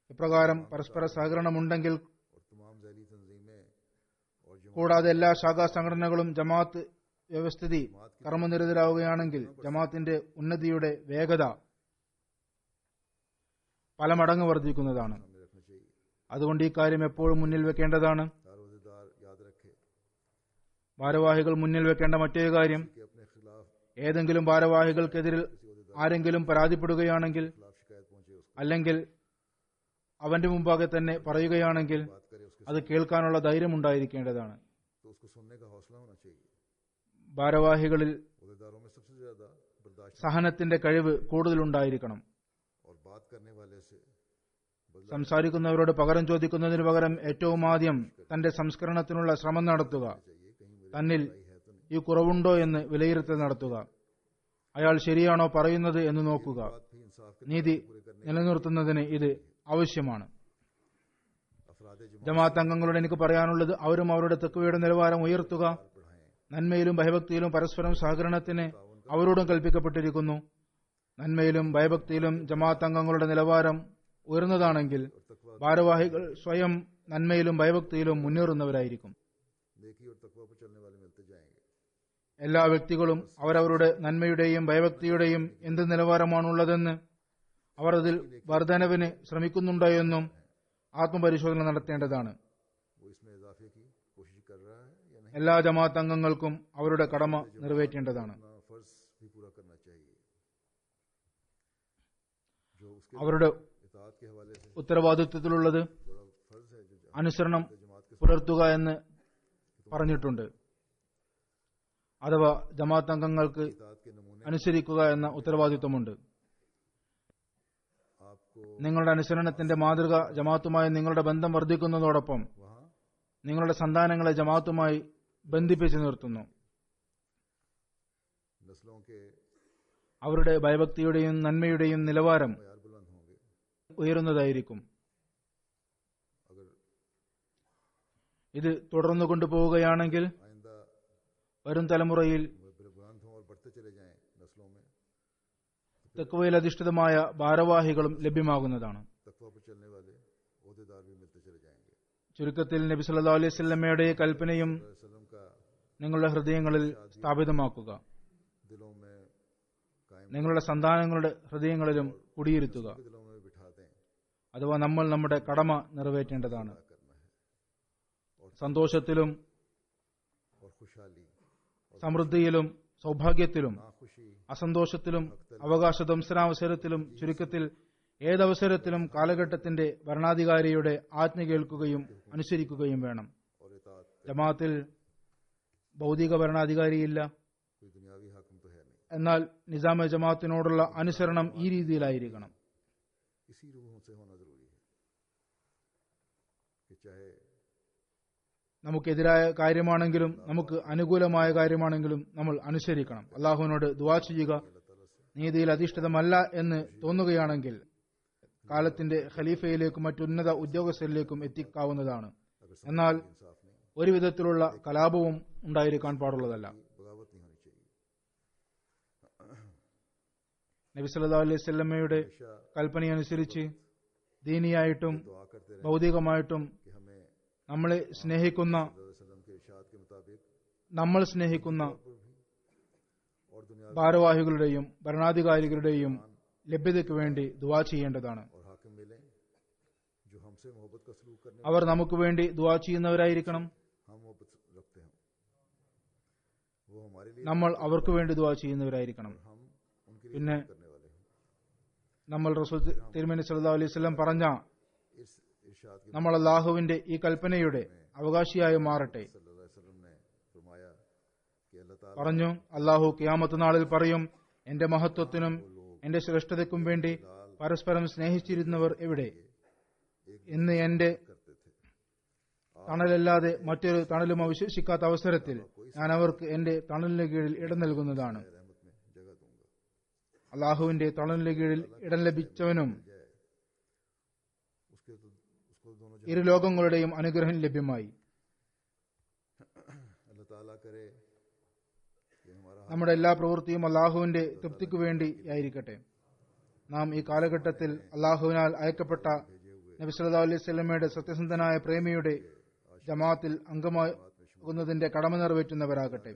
ഇപ്രകാരം പരസ്പര സഹകരണമുണ്ടെങ്കിൽ, और तमाम जैली तंजीमें और जमात കൂടാതെ എല്ലാ ശാഖാ സംഘടനകളും ജമാഅത്ത് വ്യവസ്ഥിതി കർമ്മനിരതരാവുകയാണെങ്കിൽ ജമാഅത്തിന്റെ ഉന്നതിയുടെ വേഗത പല മടങ്ങ് വർദ്ധിക്കുന്നതാണ്. सामने रखना चाहिए. അതുകൊണ്ട് ഈ കാര്യം എപ്പോഴും മുന്നിൽ വെക്കേണ്ടതാണ്. हर ओहदेदार याद रखे ഭാരവാഹികൾ മുന്നിൽ വെക്കേണ്ട മറ്റൊരു കാര്യം, कि अपने खिलाफ ഏതെങ്കിലും ഭാരവാഹികൾക്കെതിരിൽ ആരെങ്കിലും പരാതിപ്പെടുകയാണെങ്കിൽ खिलाफ शिकायत पहुंचे, उसको അല്ലെങ്കിൽ അവന്റെ മുമ്പാകെ തന്നെ പറയുകയാണെങ്കിൽ बात करे, उसके അത് കേൾക്കാനുള്ള ധൈര്യം ഉണ്ടായിരിക്കേണ്ടതാണ്. तो उसको सुनने का हौसला होना चाहिए. ഭാരവാഹികളിൽ ओहदेदारों में सबसे ज्यादा बर्दाश्त സഹനത്തിന്റെ കഴിവ് കൂടുതലുണ്ടായിരിക്കണം. और बात करने वाले से बदला സംസാരിക്കുന്നവരോട് പകരം ചോദിക്കുന്നതിനു പകരം ഏറ്റവും ആദ്യം തന്റെ സംസ്കരണത്തിനുള്ള ശ്രമം നടത്തുക. चाहिए. कहीं मेरे തന്നിൽ है तो नहीं. ഈ കുറവുണ്ടോ എന്ന് വിലയിരുത്തൽ നടത്തുക. അയാൾ ശരിയാണോ പറയുന്നത് എന്ന് നോക്കുക. बात भी इंसाफ के നീതി पूरे करने നിലനിർത്തുന്നതിന് ഇത് ആവശ്യമാണ്. अफराद जमात ജമാഅത്ത് അംഗങ്ങളോട് എനിക്ക് പറയാനുള്ളത്, അവരും അവരുടെ തഖ്വയുടെ നിലവാരം ഉയർത്തുക. बढ़ाएं. നന്മയിലും ഭയഭക്തിയിലും പരസ്പരം സഹകരണത്തിന് അവരോടും കൽപ്പിക്കപ്പെട്ടിരിക്കുന്നു. നന്മയിലും ഭയഭക്തിയിലും ജമാഅത്ത് അംഗങ്ങളുടെ നിലവാരം ഉയർന്നതാണെങ്കിൽ ഭാരവാഹികൾ സ്വയം നന്മയിലും ഭയഭക്തിയിലും മുന്നേറുന്നവരായിരിക്കും. नेकी और तकवा पर चलने वाले मिलते जाएंगे. എല്ലാ വ്യക്തികളും അവരവരുടെ നന്മയുടെയും ഭയഭക്തിയുടെയും എന്ത് നിലവാരമാണുള്ളതെന്ന്, അവർ അതിൽ വർധനവിന് ശ്രമിക്കുന്നുണ്ടോ എന്നും ആത്മപരിശോധന നടത്തേണ്ടതാണ്. वो इसमें इजाफे की कोशिश कर रहा है या नहीं. എല്ലാ ജമാഅത്ത് അംഗങ്ങൾക്കും അവരുടെ കടമ നിറവേറ്റേണ്ടതാണ്. अपना फर्ज भी पूरा करना चाहिए, जो उसके അവരുടെ इताअत के हवाले से ഉത്തരവാദിത്വത്തിലുള്ളത് बड़ा फर्ज है, जो അനുസരണം जमात के പുലർത്തുക എന്ന് പറഞ്ഞിട്ടുണ്ട്. അഥവാ ജമാഅത്ത് അംഗങ്ങൾക്ക് इताअत के नमूने അനുസരിക്കുക എന്ന ഉത്തരവാദിത്വമുണ്ട്. आपको നിങ്ങളുടെ അനുസരണത്തിന്റെ മാതൃക ജമാഅത്തുമായി നിങ്ങളുടെ ബന്ധം വർദ്ധിക്കുന്നതോടൊപ്പം वहाँ നിങ്ങളുടെ സന്താനങ്ങളെ ജമാഅത്തുമായി ബന്ധിപ്പിച്ചു നിർത്തുന്നു. नस्लों के അവരുടെ ഭയഭക്തിയുടെയും നന്മയുടെയും നിലവാരം मयार बुलंद होंगे. ഉയരുന്നതായിരിക്കും. अगर ഇത് തുടർന്നു കൊണ്ടുപോവുകയാണെങ്കിൽ आइंदा വരും തലമുറയിൽ बुलंद हों और തഖ്വയിൽ അധിഷ്ഠിതമായ ഭാരവാഹികളും ലഭ്യമാകുന്നതാണ്. ചുരുക്കത്തിൽ നബി സല്ലല്ലാഹു അലൈഹി വസല്ലമയുടെ കൽപ്പനയും നിങ്ങളുടെ ഹൃദയങ്ങളിൽ സ്ഥാപിതമാക്കുക, നിങ്ങളുടെ സന്താനങ്ങളുടെ ഹൃദയങ്ങളിലും കുടിയിരുത്തുക. അഥവാ നമ്മൾ നമ്മുടെ കടമ നിറവേറ്റേണ്ടതാണ്. സന്തോഷത്തിലും സമൃദ്ധിയിലും സൗഭാഗ്യത്തിലും അസന്തോഷത്തിലും അവകാശധ്വംസനാവസരത്തിലും ചുരുക്കത്തിൽ ഏതവസരത്തിലും കാലഘട്ടത്തിന്റെ ഭരണാധികാരിയുടെ ആജ്ഞ കേൾക്കുകയും അനുസരിക്കുകയും വേണം. ജമാഅത്തിൽ ഭൗതിക ഭരണാധികാരിയില്ല, എന്നാൽ നിസാമ ജമാഅത്തിനോടുള്ള അനുസരണം ഈ രീതിയിലായിരിക്കണം. നമുക്കെതിരായ കാര്യമാണെങ്കിലും നമുക്ക് അനുകൂലമായ കാര്യമാണെങ്കിലും നമ്മൾ അനുസരിക്കണം. അള്ളാഹുവിനോട് ദുആ ചെയ്യുക. നീതിയിൽ അധിഷ്ഠിതമല്ല എന്ന് തോന്നുകയാണെങ്കിൽ കാലത്തിന്റെ ഖലീഫയിലേക്കും മറ്റുന്നത ഉദ്യോഗസ്ഥരിലേക്കും എത്തിക്കാവുന്നതാണ്. എന്നാൽ ഒരു വിധത്തിലുള്ള കലാപവും ഉണ്ടായിരിക്കാൻ പാടുള്ളതല്ല. നബി സല്ലല്ലാഹു അലൈഹി വസല്ലമയുടെ കൽപ്പനയനുസരിച്ച് ദീനിയായിട്ടും ഭൗതികമായിട്ടും നമ്മൾ സ്നേഹിക്കുന്ന ഭാരവാഹികളുടെയും ഭരണാധികാരികളുടെയും ലഭ്യതയ്ക്ക് വേണ്ടി ദുആ ചെയ്യേണ്ടതാണ്. അവർ നമുക്ക് വേണ്ടി ദുആ ചെയ്യുന്നവരായിരിക്കണം. നമ്മൾ അവർക്ക് വേണ്ടി ദുആ ചെയ്യുന്നവരായിരിക്കണം. പിന്നെ നമ്മൾ റസൂൽ തിരുമേനി സല്ലല്ലാഹു അലൈഹി വസല്ലം പറഞ്ഞ നമ്മൾ അല്ലാഹുവിന്റെ ഈ കൽപ്പനയുടെ അവകാശിയായി മാറട്ടെ. പറഞ്ഞു, അല്ലാഹു ഖിയാമത്ത് നാളിൽ പറയും, എന്റെ മഹത്വത്തിനും എന്റെ ശ്രേഷ്ഠതയ്ക്കും വേണ്ടി പരസ്പരം സ്നേഹിച്ചിരുന്നവർ എവിടെ? ഇന്ന് എന്റെ തണലല്ലാതെ മറ്റൊരു തണലും അവശേഷിക്കാത്ത അവസരത്തിൽ ഞാൻ അവർക്ക് എന്റെ തണലിന് കീഴിൽ ഇടം നൽകുന്നതാണ്. അള്ളാഹുവിന്റെ തണലിന് കീഴിൽ ഇടം ലഭിച്ചവനും ഇരു ലോകങ്ങളുടെയും അനുഗ്രഹം ലഭ്യമായി. നമ്മുടെ എല്ലാ പ്രവൃത്തിയും അള്ളാഹുവിന്റെ തൃപ്തിക്കു വേണ്ടിയായിരിക്കട്ടെ. നാം ഈ കാലഘട്ടത്തിൽ അള്ളാഹുവിനാൽ അയക്കപ്പെട്ട നബി സല്ലല്ലാഹു അലൈഹി വസല്ലമയുടെ സത്യസന്ധനായ പ്രേമിയുടെ ജമാഅത്തിൽ അംഗമാകുന്നതിന്റെ കടമ നിറവേറ്റുന്നവരാകട്ടെ.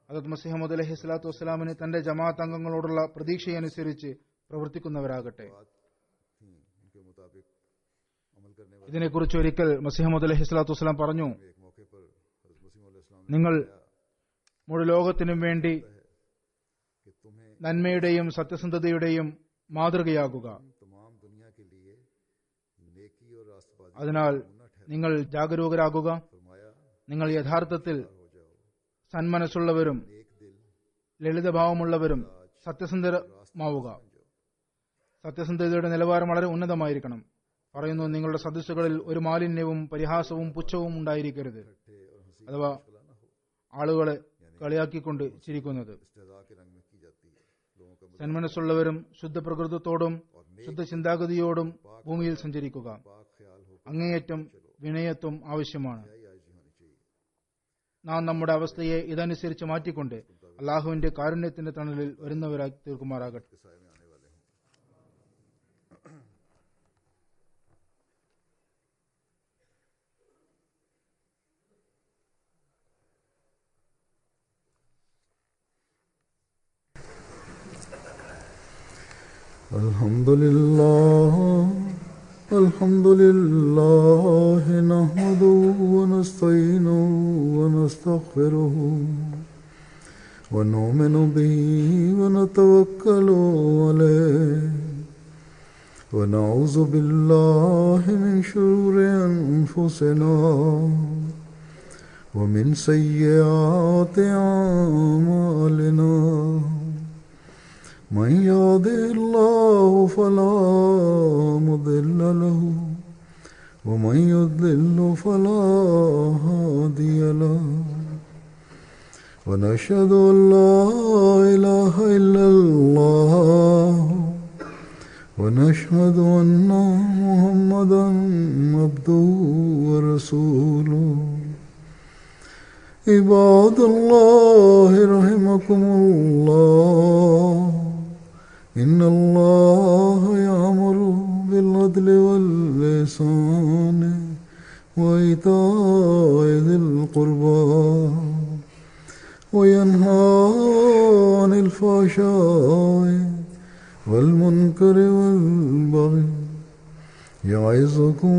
ഹദരത്ത് മസീഹ് മൗഊദ് അലൈഹി സ്വലാത്തു വസ്സലാമിന് തന്റെ ജമാഅത്ത് അംഗങ്ങളോടുള്ള പ്രതീക്ഷയനുസരിച്ച് പ്രവർത്തിക്കുന്നവരാകട്ടെ. ഇതിനെക്കുറിച്ച് ഒരിക്കൽ മസീഹ് മൗഊദ് അലൈഹി സ്വലാത്തു വസ്സലാം പറഞ്ഞു, നിങ്ങൾ മുഴു ലോകത്തിനും വേണ്ടി നന്മയുടെയും സത്യസന്ധതയുടെയും മാതൃകയാകുക. അതിനാൽ നിങ്ങൾ ജാഗരൂകരാകുക. നിങ്ങൾ യഥാർത്ഥത്തിൽ സന്മനസ്സുള്ളവരും ലളിതഭാവമുള്ളവരും സത്യസന്ധമാവുക. സത്യസന്ധതയുടെ നിലവാരം വളരെ ഉന്നതമായിരിക്കണം. പറയുന്നു, നിങ്ങളുടെ സദസ്സുകളിൽ ഒരു മാലിന്യവും പരിഹാസവും പുച്ഛവും ഉണ്ടായിരിക്കരുത്. അഥവാ ആളുകളെ കളിയാക്കിക്കൊണ്ട് ചിരിക്കുന്നത്. സന്മനസ്സുള്ളവരും ശുദ്ധപ്രകൃതത്തോടും ശുദ്ധ ചിന്താഗതിയോടും ഭൂമിയിൽ സഞ്ചരിക്കുക. അങ്ങേയറ്റം വിനയത്വം ആവശ്യമാണ്. നാം നമ്മുടെ അവസ്ഥയെ ഇതനുസരിച്ച് മാറ്റിക്കൊണ്ട് അള്ളാഹുവിന്റെ കാരുണ്യത്തിന്റെ തണലിൽ വരുന്നവരായി തീർക്കുമാറാകട്ടെ. Alhamdulillah nahmaduhu wa nasta'inuhu wa nastaghfiruhu wa nu'minu bihi wa natawakkalu alayhi wa na'udhu billahi min shururi anfusina wa min sayyiati a'malina. من يهده الله فلا مضل له ومن يضلل فلا هادي له ونشهد أن لا إله إلا الله ونشهد أن محمدا عبده ورسوله. عباد الله رحمكم الله إن الله يأمر بالعدل والإحسان وإيتاء ذي القربى وينهى عن الفحشاء والمنكر والبغي يعظكم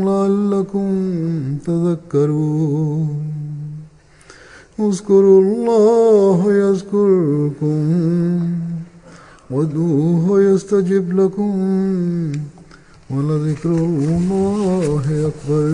لعلكم تذكرون اذكروا الله يذكركم وادعوه يستجب لكم ولذكر الله أكبر